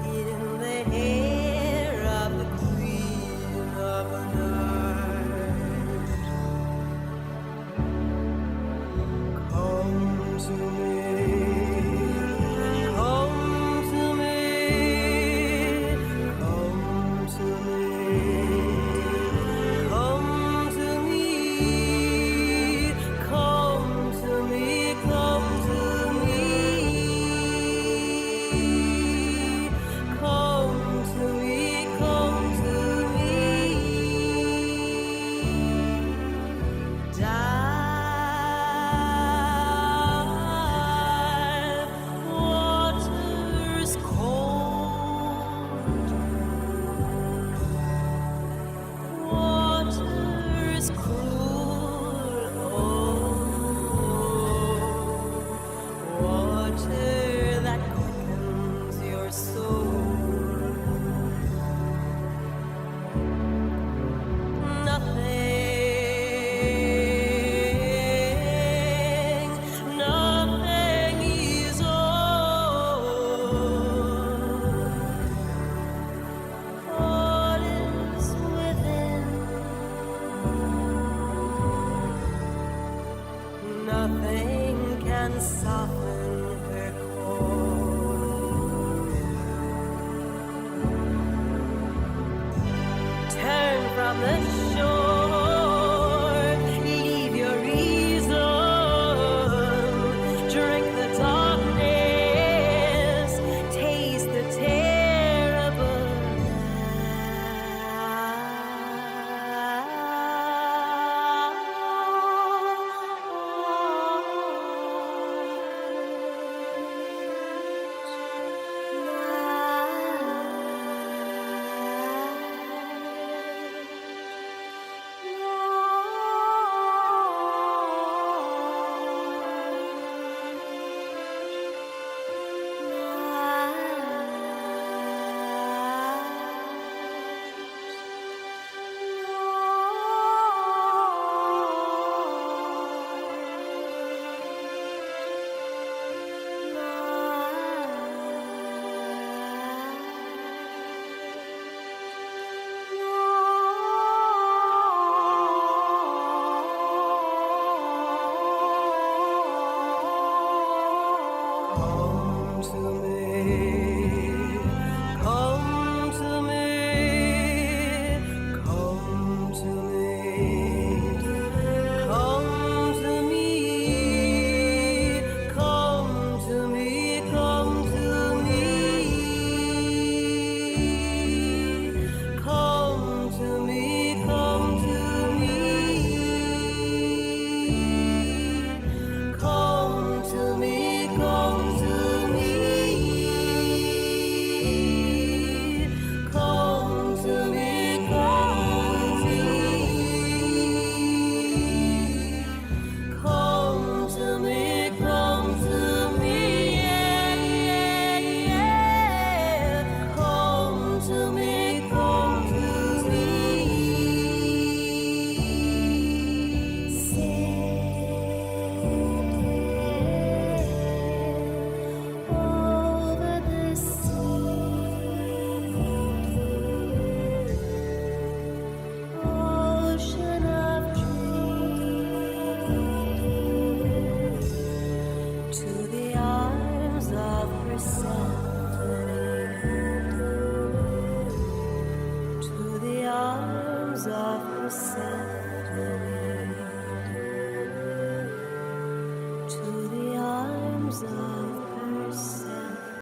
in the hair of the queen of the night. Come to me, come to me, come to me, come to me, come to me, come to me, come to me, come to me. Dive, water's cold, water's cruel, water that quickens your soul. Nothing is all is within. Nothing can soften her core. Turn from the